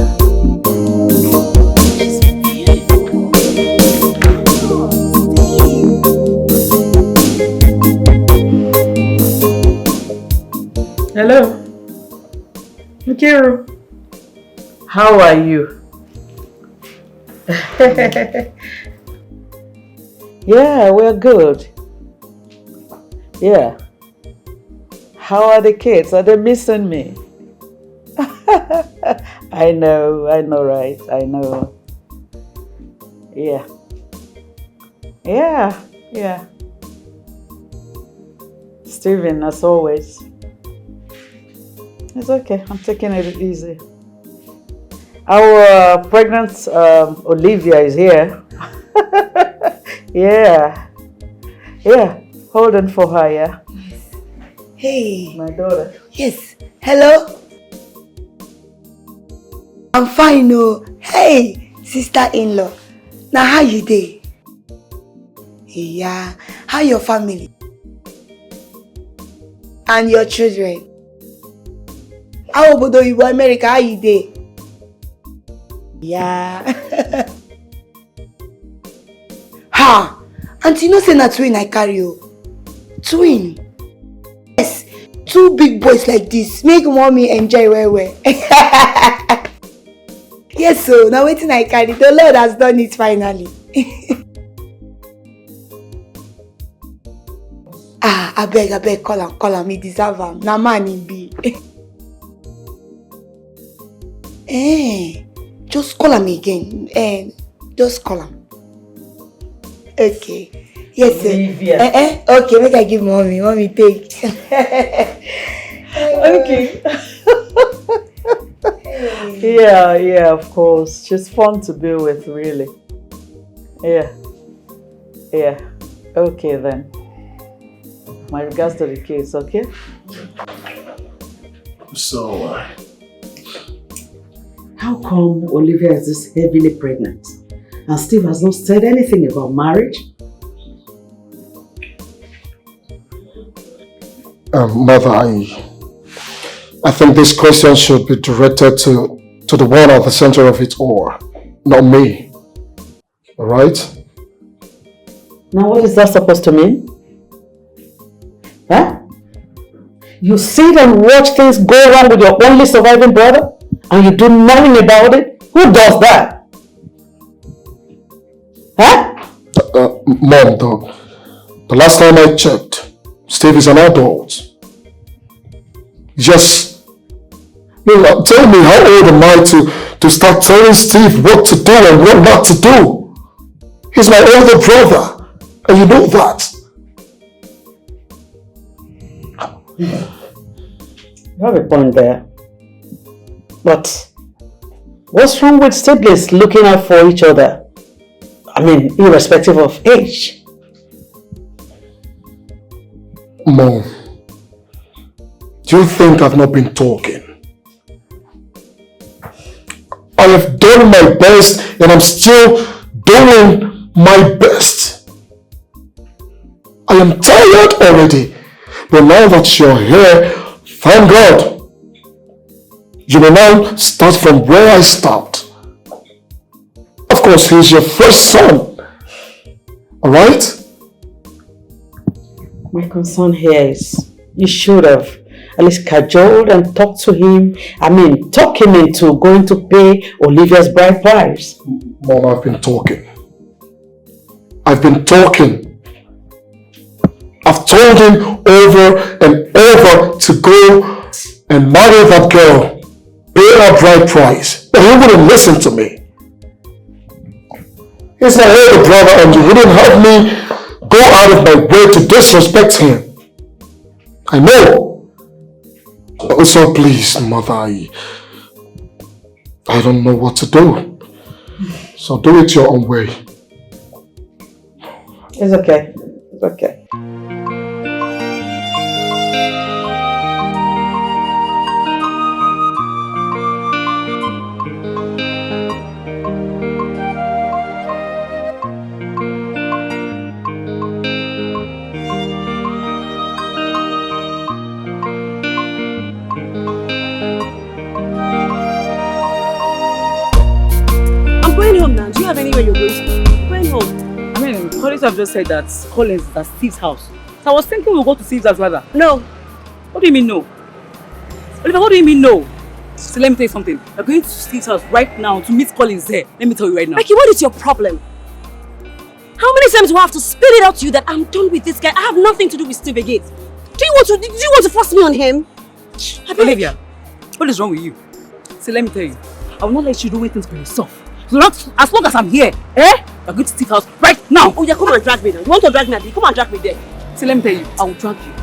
E: hello. Nkiru. How are you? Yeah, we're good. Yeah. How are the kids? Are they missing me?
K: I know, right? I know. Yeah. Steven, as always. It's okay, I'm taking it easy. Our pregnant Olivia is here. Yeah, hold on for her, yeah?
L: Hey.
K: My daughter.
L: Yes. Hello? I'm fine, oh. Hey, sister-in-law. Now, how you dey? Yeah. How your family? And your children? How obodo you America? How you dey? Yeah. Ha! Auntie, you know say na twin I carry you. Twin. Yes. 2 big boys like this. Make mommy enjoy well. Yes, so now waiting I carry. The Lord has done it finally. I beg, call him. He deserve him. Na man he be. Just call him again. Just call him. Okay. Yes, sir. Okay, make I give mommy. Mommy take.
K: Okay. Yeah, of course. She's fun to be with, really. Yeah. Okay then. My regards to the kids, okay?
C: So,
E: how come Olivia is this heavily pregnant and Steve has not said anything about marriage?
C: Mother, I think this question should be directed to the one at the center of it all, not me. Alright?
E: Now what is that supposed to mean? Huh? You sit and watch things go wrong with your only surviving brother and you do nothing about it? Who does that? Huh?
C: Mom, the last time I checked, Steve is an adult. Just, tell me, how old am I to start telling Steve what to do and what not to do? He's my older brother, and you know that.
E: You have a point there. But what's wrong with siblings looking out for each other? I mean, irrespective of age.
C: Mom, do you think I've not been talking? I have done my best and I'm still doing my best. I am tired already, but now that you're here, thank God. You will now start from where I stopped. Of course, he's your first son. Alright?
E: My concern here is you should have at least cajoled and talked to him. I mean, talk him into going to pay Olivia's bride price.
C: Mom, I've been talking. I've told him over and over to go and marry that girl, pay her bride price, but he wouldn't listen to me. He's my older brother and you wouldn't have me go out of my way to disrespect him. I know. So please, Mother, I don't know what to do. So do it your own way.
K: It's okay.
A: Do you have anywhere you're going to? Going home.
J: I mean, Collins have just said that Collins is at Steve's house. So I was thinking we'll go to Steve's house rather.
A: No.
J: What do you mean no? Oliver, what do you mean no? So let me tell you something. We're going to Steve's house right now to meet Collins there. Let me tell you right now.
A: Mikey, what is your problem? How many times do I have to spit it out to you that I'm done with this guy? I have nothing to do with Steve again. Do you want to force me on him?
J: Olivia, what is wrong with you? See, let me tell you. I will not let you do things for yourself. So not, as long as I'm here, you're going to Steve's house right now.
A: Oh yeah, come and drag me now. You want to drag me now? Come and drag me there.
J: See, let me tell you, I will drag you.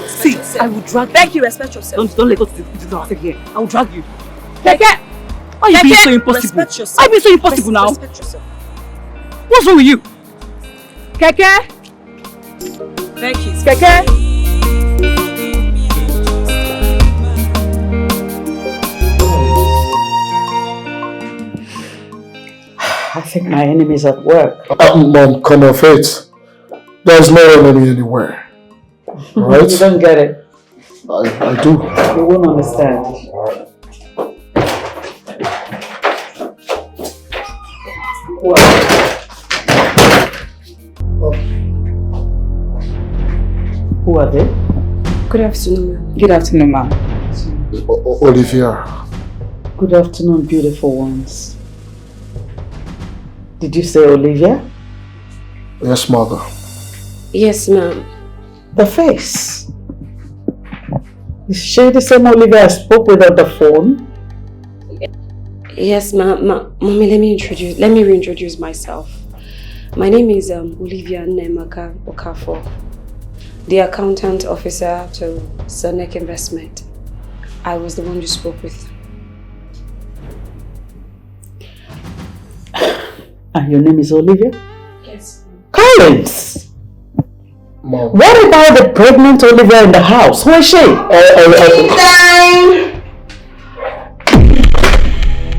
J: See, I will drag you.
A: Beg you, respect yourself.
J: Don't let go to the house here. I will drag you.
A: Keke!
J: Why are you being so impossible?
A: Respect yourself.
J: Why are you being so impossible now?
A: Respect yourself.
J: What's wrong with you?
A: Keke! Thank you. Keke!
K: I think my enemy's at work.
C: Mom, come on, Faith. There's no enemy anywhere. Right?
K: You don't get it.
C: I do.
K: You won't understand. Who are they?
A: Good afternoon, ma'am.
J: Good afternoon, ma'am.
C: Olivia.
K: Good afternoon, beautiful ones. Did you say Olivia?
C: Yes, mother.
A: Yes, ma'am.
K: The face. Is she the same Olivia I spoke with on the phone?
A: Yes, ma'am. Mommy, let me reintroduce myself. My name is Olivia Nemaka Okafo, the accountant officer to Sonic Investment. I was the one you spoke with.
K: And your name is Olivia?
A: Yes.
K: Collins!
C: Mom.
K: What about the pregnant Olivia in the house? Who is she?
A: Time!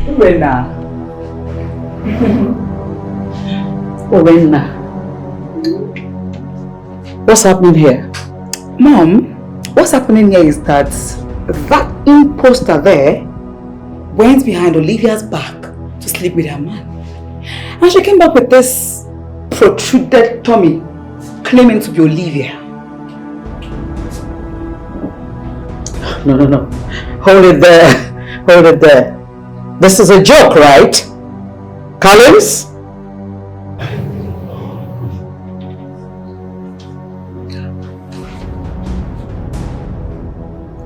K: Orena. Orena. What's happening here?
E: Mom, what's happening here is that imposter there went behind Olivia's back to sleep with her man. And she came back with this protruded tummy claiming to be Olivia.
K: No. Hold it there. Hold it there. This is a joke, right? Collins?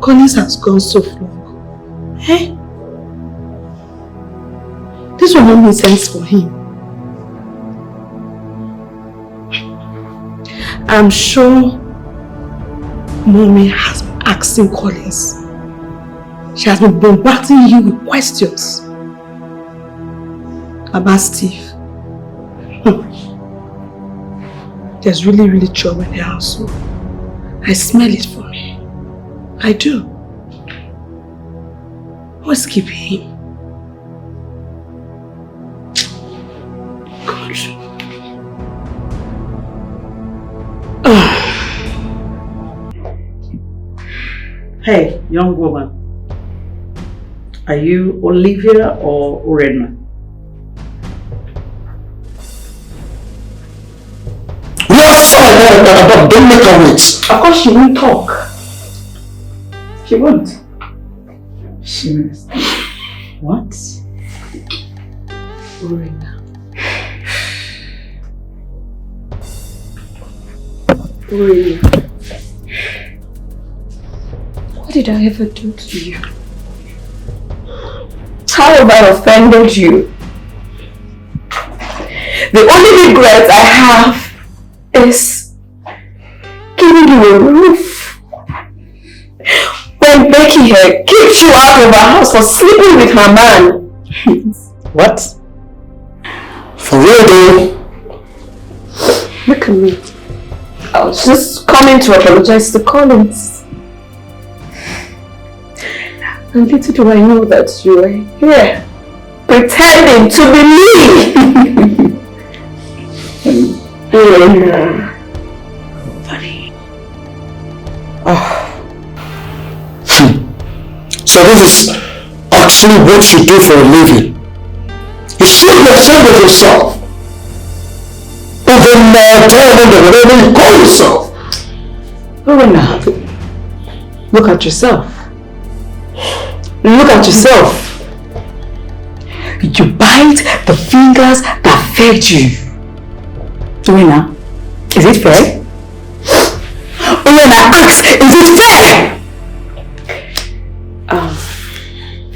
E: Collins has gone so far. Eh? This will not make sense for him. I'm sure Mommy has been asking Collins. She has been bombarding you with questions about Steve. There's really trouble in the household. I smell it for me. I do. What's keeping him? God.
K: Hey, young woman. Are you Olivia or Orena?
C: Don't make her wait.
K: Of course she won't talk. She won't. She must. What?
A: Orena. Orena. What did I ever do to you? How have I offended you? The only regret I have is giving you a roof. When Becky here kicked you out of our house for sleeping with her man.
K: What?
C: For real though?
A: Look at me. I was just coming to apologize to Collins. And little do I know that you are here, pretending to be me. Funny.
C: So this is actually what you do for a living. You should be ashamed of yourself. Even whatever you call yourself.
E: Orena, look at yourself. Look at yourself. You bite the fingers that fed you. Orena, is it fair? Orena asks, is it fair?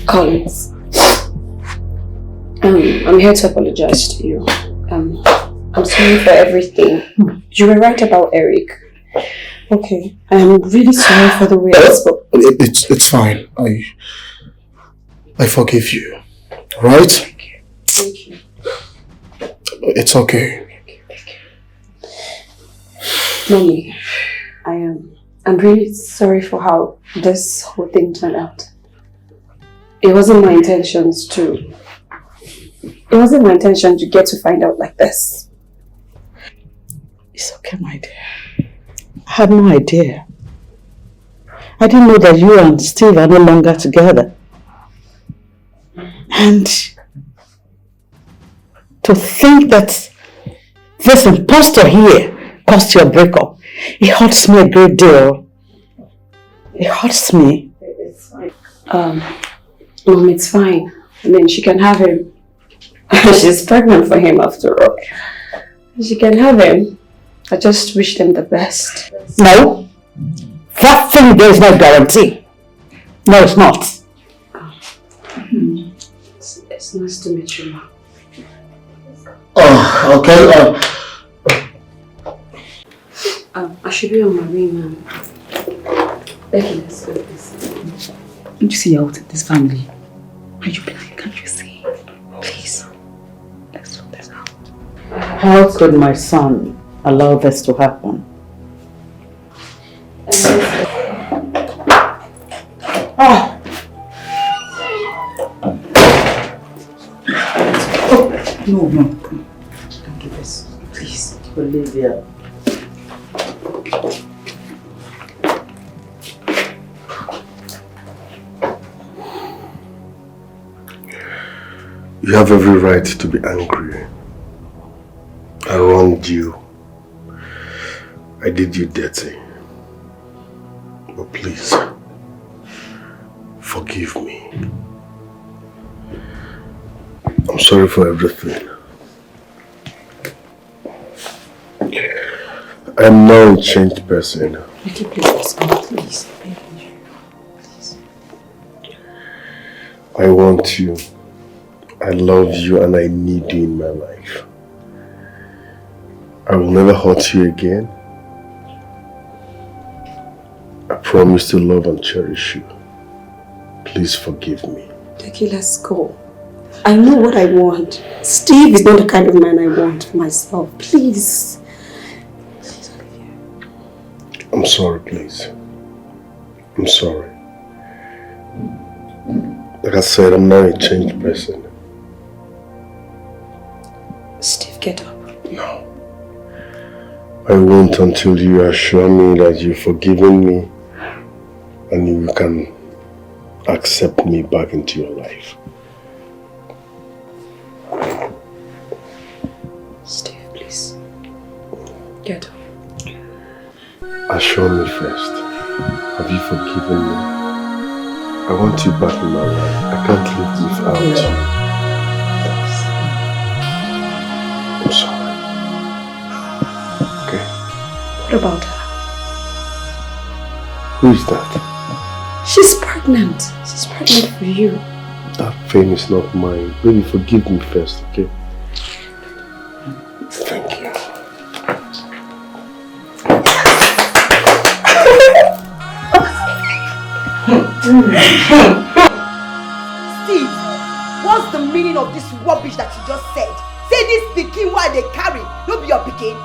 A: Collins, here to apologize to you. I'm sorry for everything. You were right about Eric. Okay. I'm really sorry for the way I spoke.
C: It's fine. I forgive you. Right?
A: Thank you. Thank you.
C: It's okay.
A: Mommy, I'm really sorry for how this whole thing turned out. It wasn't my intention to get to find out like this.
E: It's okay, my dear. I had no idea. I didn't know that you and Steve are no longer together. And to think that this impostor here caused your breakup, it hurts me a great deal. It hurts me.
A: It's fine. Mom, it's fine. I mean, she can have him. She's pregnant for him after all. She can have him. I just wish them the best.
E: No. That thing there is no guarantee. No, it's not.
A: It's nice to meet you, Mom.
C: Oh, okay.
A: I should be on my way, Mom. Becky, let's go, please.
J: Don't you see out in this family? Are you blind? Can't you see? Please. Let's sort this out.
E: How could my son allow this to happen? Oh.
J: No, don't do this. Please.
E: Olivia.
C: You have every right to be angry. I wronged you. I did you dirty. But please, forgive me. I'm sorry for everything. I am now a changed person.
J: Ricky, please, please. Please.
C: I want you. I love you and I need you in my life. I will never hurt you again. I promise to love and cherish you. Please forgive me.
A: Becky, let's go. I know what I want. Steve is not the kind of man I want for myself. Please. Please, Olivia.
C: I'm sorry, please. I'm sorry. Like I said, I'm now a changed person.
A: Steve, get up.
C: No. I won't until you assure me that you've forgiven me and you can accept me back into your life.
A: Steve, please. Get up.
C: Assure me first. Have you forgiven me? I want you back in my life. I can't live without you. I'm sorry. Okay?
A: What about her?
C: Who is that?
A: She's pregnant. She's pregnant for you.
C: That pain is not mine. Baby, forgive me first, okay? Thank you.
H: Steve, what's the meaning of this rubbish that you just said? Say this pikin why they carry, don't be your pikin.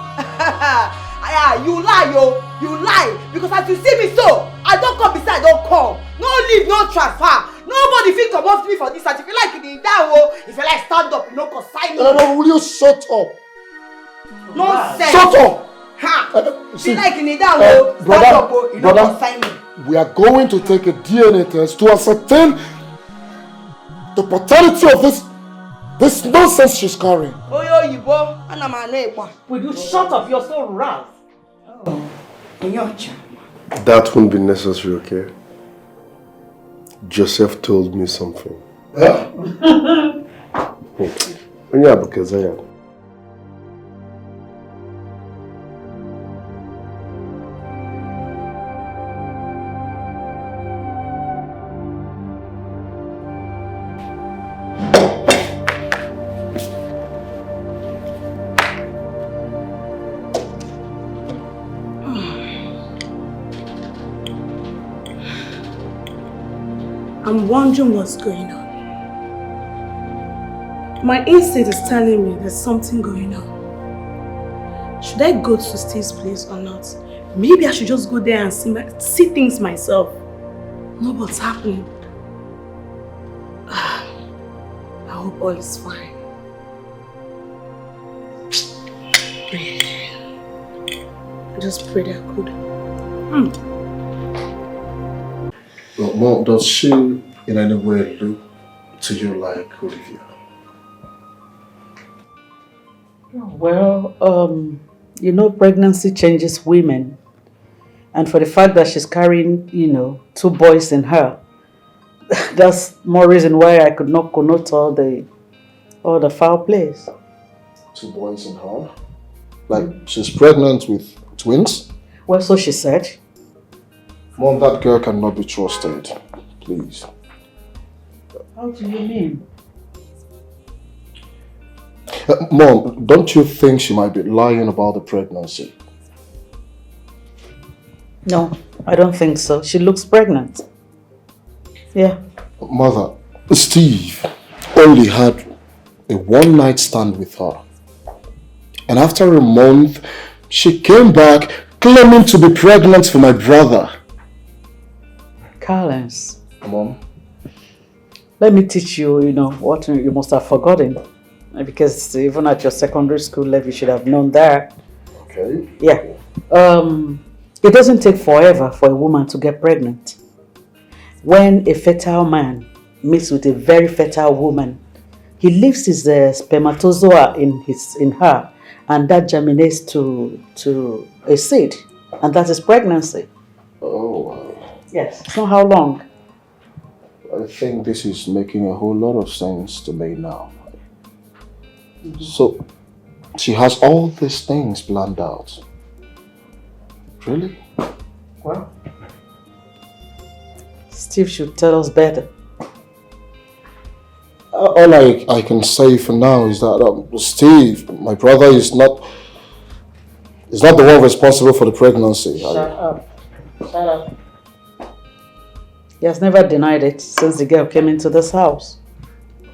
H: You lie, yo. You lie. Because as you see me so, I don't come beside, I don't come. No leave, no transfer. Nobody fit come off me for this. If you like, you need down, if you like, stand up, you know, consign me.
C: No, will you shut up?
H: Nonsense.
C: Shut up!
H: Ha! If you like, you need down, stand up, you know, consign me.
C: We are going to take a DNA test to ascertain the paternity of this nonsense she's carrying.
H: Oh, yo, you bomb, and I'm a neighbor.
E: Will you shut up? You're so rough.
H: Oh,
C: That won't be necessary, okay? Joseph told me something. Yeah, because I am.
I: I'm wondering what's going on. My instinct is telling me there's something going on. Should I go to Steve's place or not? Maybe I should just go there and see things myself. Know what's happening. I hope all is fine. I just pray they're good.
C: Well, Mom, does she in any way look to you like Olivia?
E: Well, you know, pregnancy changes women. And for the fact that she's carrying, you know, 2 boys in her, that's more reason why I could not connote all the foul plays.
C: 2 boys in her? Like, she's pregnant with twins?
E: Well, so she said.
C: Mom, that girl cannot be trusted. Please.
E: How do you mean?
C: Mom, don't you think she might be lying about the pregnancy?
E: No, I don't think so. She looks pregnant. Yeah.
C: Mother, Steve only had a one-night stand with her. And after a month, she came back claiming to be pregnant for my brother.
E: Carlens.
C: Mom?
E: Let me teach you, you know, what you must have forgotten. Because even at your secondary school level, you should have known that.
C: Okay.
E: Yeah. It doesn't take forever for a woman to get pregnant. When a fertile man meets with a very fertile woman, he leaves his spermatozoa in her, and that germinates to a seed, and that is pregnancy.
C: Oh.
E: Yes. It's not how long.
C: I think this is making a whole lot of sense to me now. So, she has all these things planned out. Really?
E: Well, Steve should tell us better.
C: All I can say for now is that Steve, my brother, is not the one responsible for the pregnancy.
E: Shut up. Shut up. He has never denied it since the girl came into this house.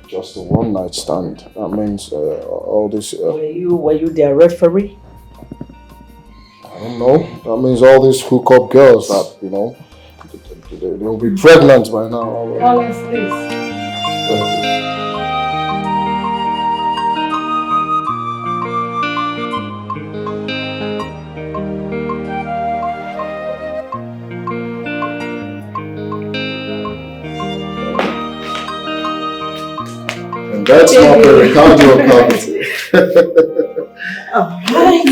C: Just a one-night stand. That means all this...
E: Were you their referee?
C: I don't know. That means all these hookup girls that, you know, they'll be pregnant by now.
I: What is this?
C: And that's not the cardio cavity.
I: Alright.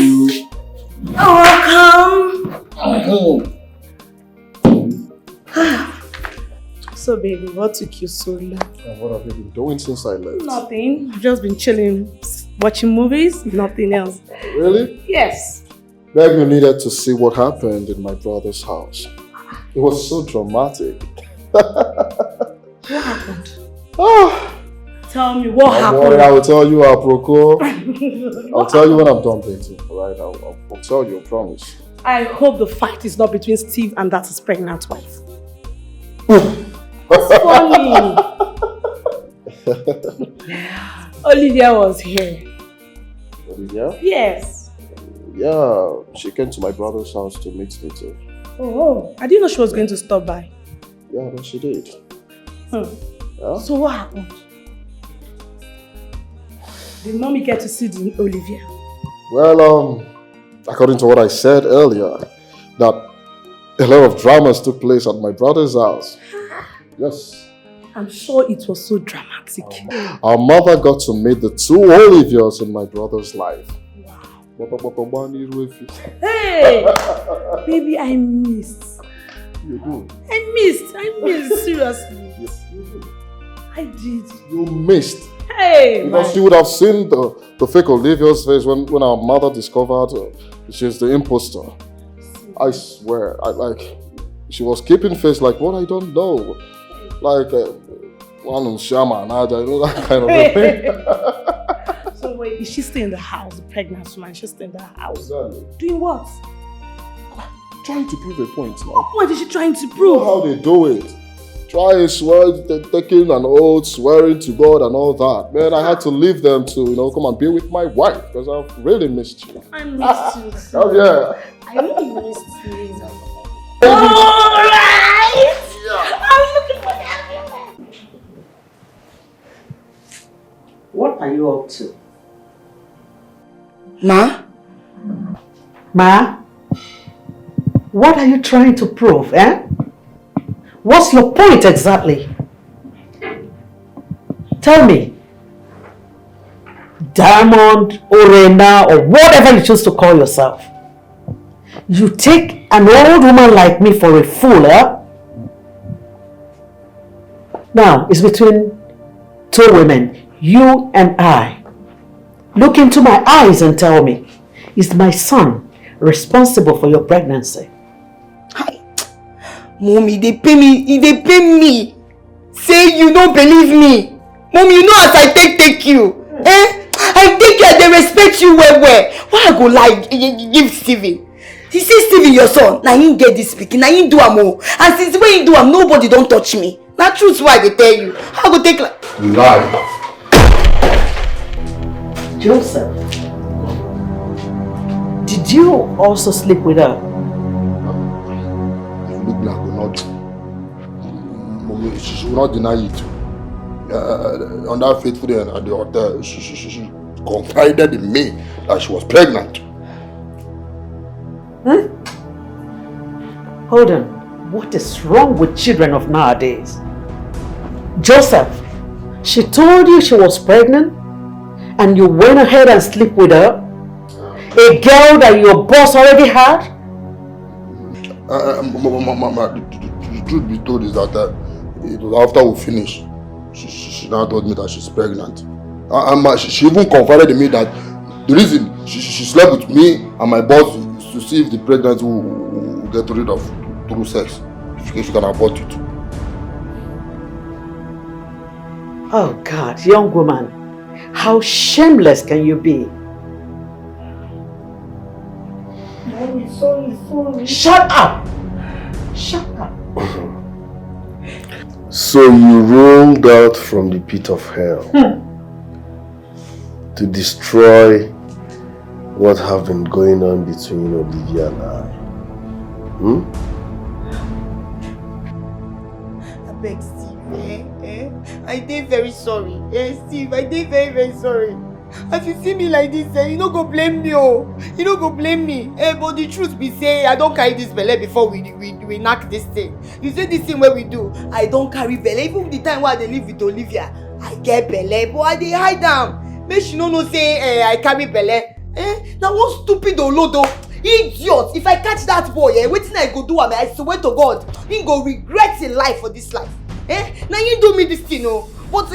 I: Welcome. So baby, what took you so long?
C: And what have you been doing since I left?
I: Nothing. I've just been chilling, watching movies, nothing else.
C: Really?
I: Yes.
C: Maybe you needed to see what happened in my brother's house. It was so dramatic.
I: What happened?
C: Oh.
I: Tell me what happened.
C: Worry, I will tell you, Aproko. I'll tell you when I'm done dating, alright? I'll tell you, I promise.
I: I hope the fight is not between Steve and that his pregnant wife. Funny. Olivia was here.
C: Olivia?
I: Yes.
C: Yeah, she came to my brother's house to meet me too.
I: Oh, I didn't know she was going to stop by.
C: Yeah, but she did.
I: Yeah? So what happened? Did mommy get to see Olivia?
C: Well, according to what I said earlier, that a lot of dramas took place at my brother's house. Yes.
I: I'm sure it was so dramatic.
C: Our mother got to meet the 2 Olivias in my brother's life. Wow.
I: Hey! Baby, I missed.
C: You do?
I: I missed, seriously.
C: Yes, you do.
I: I did.
C: You missed.
I: Hey!
C: Because you would have seen the fake Olivia's face when our mother discovered she's the imposter. I swear, she was keeping face like, what, I don't know. Like, one on Shama and Aja, you know, that kind of thing.
I: So wait, is she still in the house, the pregnant woman? She's still in the house?
C: Exactly.
I: Doing what?
C: Trying to prove a point now.
I: What is she trying to
C: You
I: prove?
C: know how they do it. twice, taking an oath, swearing to God and all that. Man, I had to leave them to, come and be with my wife because I've really missed you.
I: I missed you too.
C: Oh, yeah.
I: I really missed you.
L: Alright! Yeah. I'm looking for that.
K: What are you up to?
L: Ma?
K: Ma? What are you trying to prove, eh? What's your point exactly? Tell me. Diamond, Orena, or whatever you choose to call yourself. You take an old woman like me for a fool, eh? Now, it's between two women, you and I. Look into my eyes and tell me, is my son responsible for your pregnancy?
L: Hi. Mommy, they pay me. Say you don't believe me. Mommy, you know as I take you. Eh? I take you, they respect you well. Why I go lie, give Steven? He says Steven, your son. Now he get this speaking, now he do am all. And since when he do am, nobody don't touch me. Now truth why they tell you. I go take like...
C: You lie.
K: Joseph, did you also sleep with her?
C: If you look like I will not. Mommy, she will not deny it. On that fateful day at the hotel, she confided in me that she was pregnant.
K: Huh? Hold on. What is wrong with children of nowadays? Joseph, she told you she was pregnant and you went ahead and slept with her? A girl that your boss already had?
C: The truth be told is that it was after we finished. She now told me that she's pregnant. She even confided in me that the reason she slept with me and my boss is to see if the pregnancy will get rid of through sex. If she can abort it.
K: Oh God, young woman, how shameless can you be?
L: Mommy, sorry.
K: Shut up! Shut up!
M: So you rolled out from the pit of hell to destroy what have been going on between Olivia and I.
L: I beg Steve, I did very sorry. Steve, I did very, very sorry. As you see me like this, you no go blame me, You no go blame me. But the truth be say, I don't carry this belle before we knock this thing. You say this thing where we do, I don't carry belle. Even the time where I live with Olivia, I get belle, but I dey hide am. Make she no say I carry belle. Now one stupid olodo, idiot. If I catch that boy, wetin I go do am? I swear to God, he go regret his life for this life. Now you do me this thing, but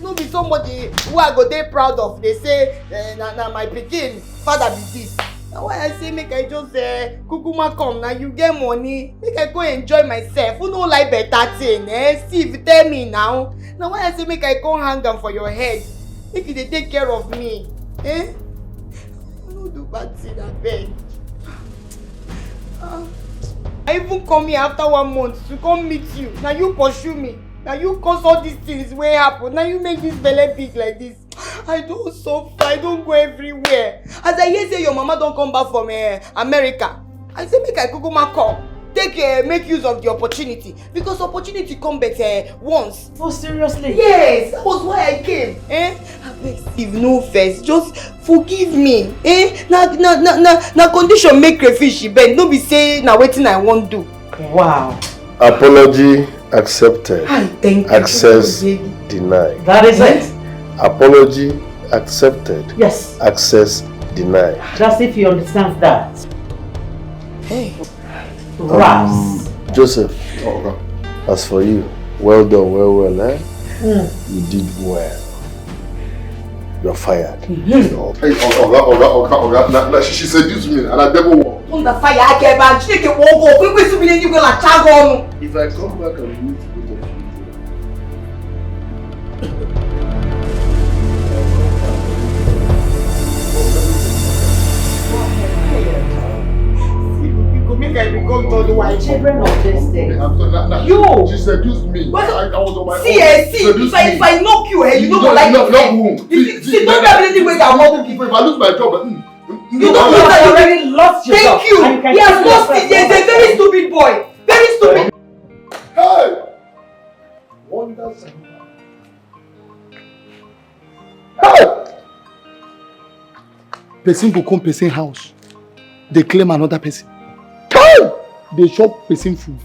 L: no be somebody who I go dey proud of. They say na my pikin father be this. Now why I say make I just kukuma come. Now you get money, make I go enjoy myself. Who no like better thing? Steve, tell me now. Now why I say make I go hang am for your head? Make you dey take care of me. I no do bad thing, abeg. I even come here after 1 month to come meet you. Now you pursue me. Now you cause all these things wey happen. Now you make this belle big like this. I don't suffer. I don't go everywhere. As I hear say your mama don't come back from America, I say make I kukuma come. Make use of the opportunity. Because opportunity come back once.
K: Oh, seriously?
L: Yes, that was why I came. Abeg Steve, no first. Just forgive me. Na condition make crayfish bend. No be say na wetin I wan do.
K: Wow.
M: Apology accepted.
L: Thank you.
M: Access denied.
K: That is it.
M: Apology accepted.
K: Yes.
M: Access denied.
K: Just if you understand that.
L: Hey.
K: Ras.
M: Joseph, as for you, well done, well, You did well. You're fired.
C: Hey, she seduced me and I never won.
L: On the fire, I get back. She can walk off. We will be you go like chagon.
M: If I come back and meet both of you,
L: go make I become Nollywood.
K: Children of this day.
C: You! She seduced me. I was on my own.
H: See, if I knock you, you don't go like
C: it.
H: See, don't have anything where I want to
C: if I lose my job,
H: you don't know that you already lost your job. Thank you. He has lost it. He is a very stupid boy. Very stupid.
C: Hey! Wonders.
D: Hey! Person go come person house. They claim another person. Hey! They chop person food.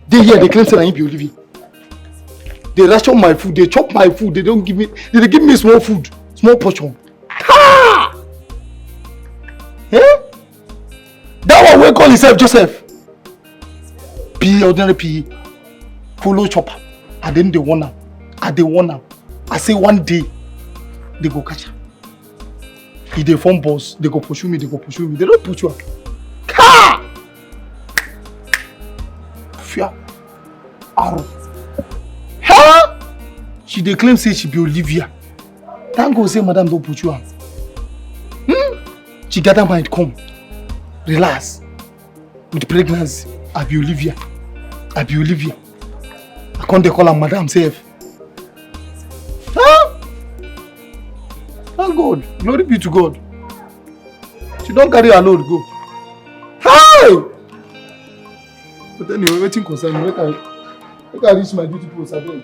D: They here, they claim say I be Olivia. They ration my food, they chop my food, they don't give me, they give me small food, small portion. Ha! Eh? That one will call himself Joseph. P, ordinary P. Follow chopper. And then they want them. I say one day, they go catch her. If they form boss, they go pursue me. They don't put you up. Ha! Fear. Arrow. Huh? She dey claim say she be Olivia. Thank God say madam don't put you up. She gather mind come. Relax. With pregnancy, I be Olivia. I can't dey call her madam safe. Huh? Thank God. Glory be to God. She don't carry her load go. Hey! But anyway, waiting concern me. Make I reach my duty post again.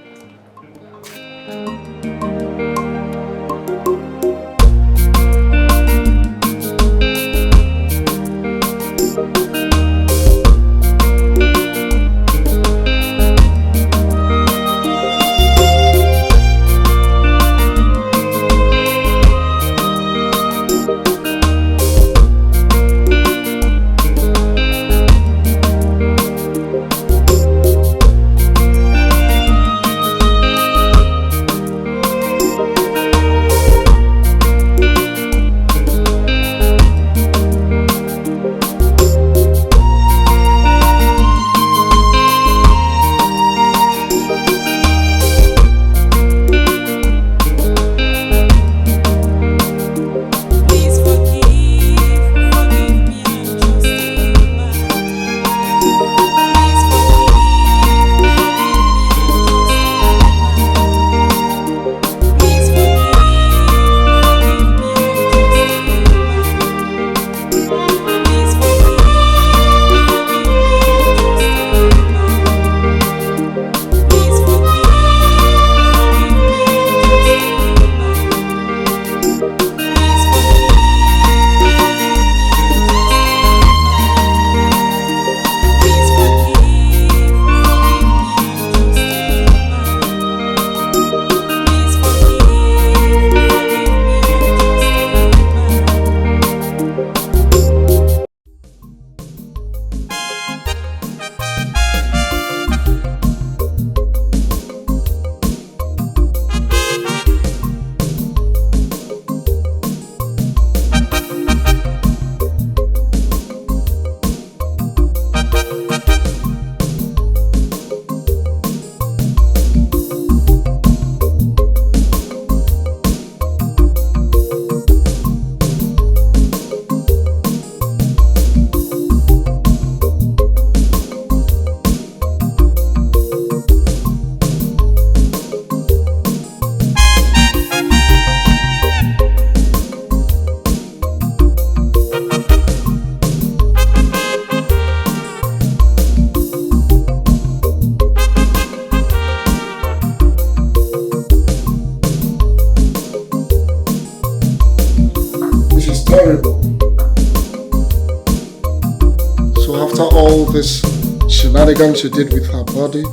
D: This shenanigans she did with her body,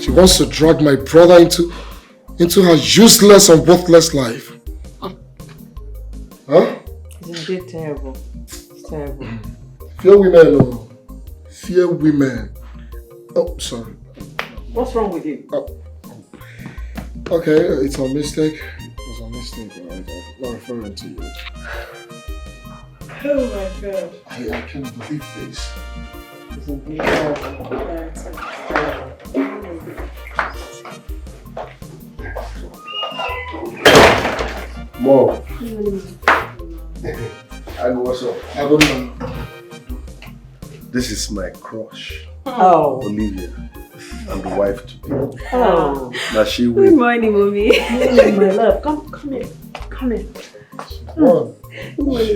D: she wants to drag my brother into her useless and worthless life. Huh?
K: It's indeed terrible. It's terrible.
C: Fear women, oh. Fear women. Oh, sorry.
K: What's wrong with you?
C: Okay, it's a mistake. It's a mistake, right? I'm not referring to you.
K: Oh my God.
C: I can't believe this.
K: It's indeed terrible.
C: Mom, I was
M: What's up?
C: I don't know.
M: This is my crush,
K: Oh.
M: Olivia, and the wife to be.
K: Oh.
M: Now she
A: Good
M: will.
A: morning, mommy.
K: My love, come here. Come here.
M: Come
K: Bless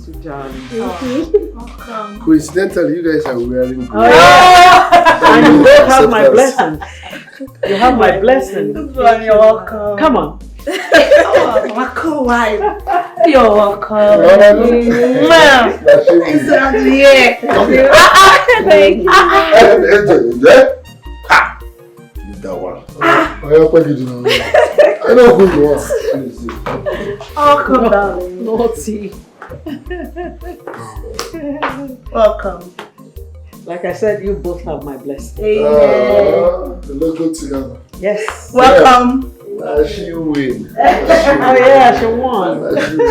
K: you, darling.
M: on. Coincidentally, you guys are wearing blue.
K: Oh, yeah. And you both have my
M: Acceptance.
K: blessing. You have my blessing.
L: Good one, you're welcome.
K: Come on.
L: My co-wife.
K: You're welcome.
L: It's out here.
A: Thank you.
M: Leave that one.
C: I know who you are.
L: Welcome, darling.
K: Naughty.
L: Welcome.
K: Like I said, you both have my blessing.
C: They look good together.
K: Yes.
L: Welcome.
M: Now she win.
K: Oh yeah, she won.
M: Now she win.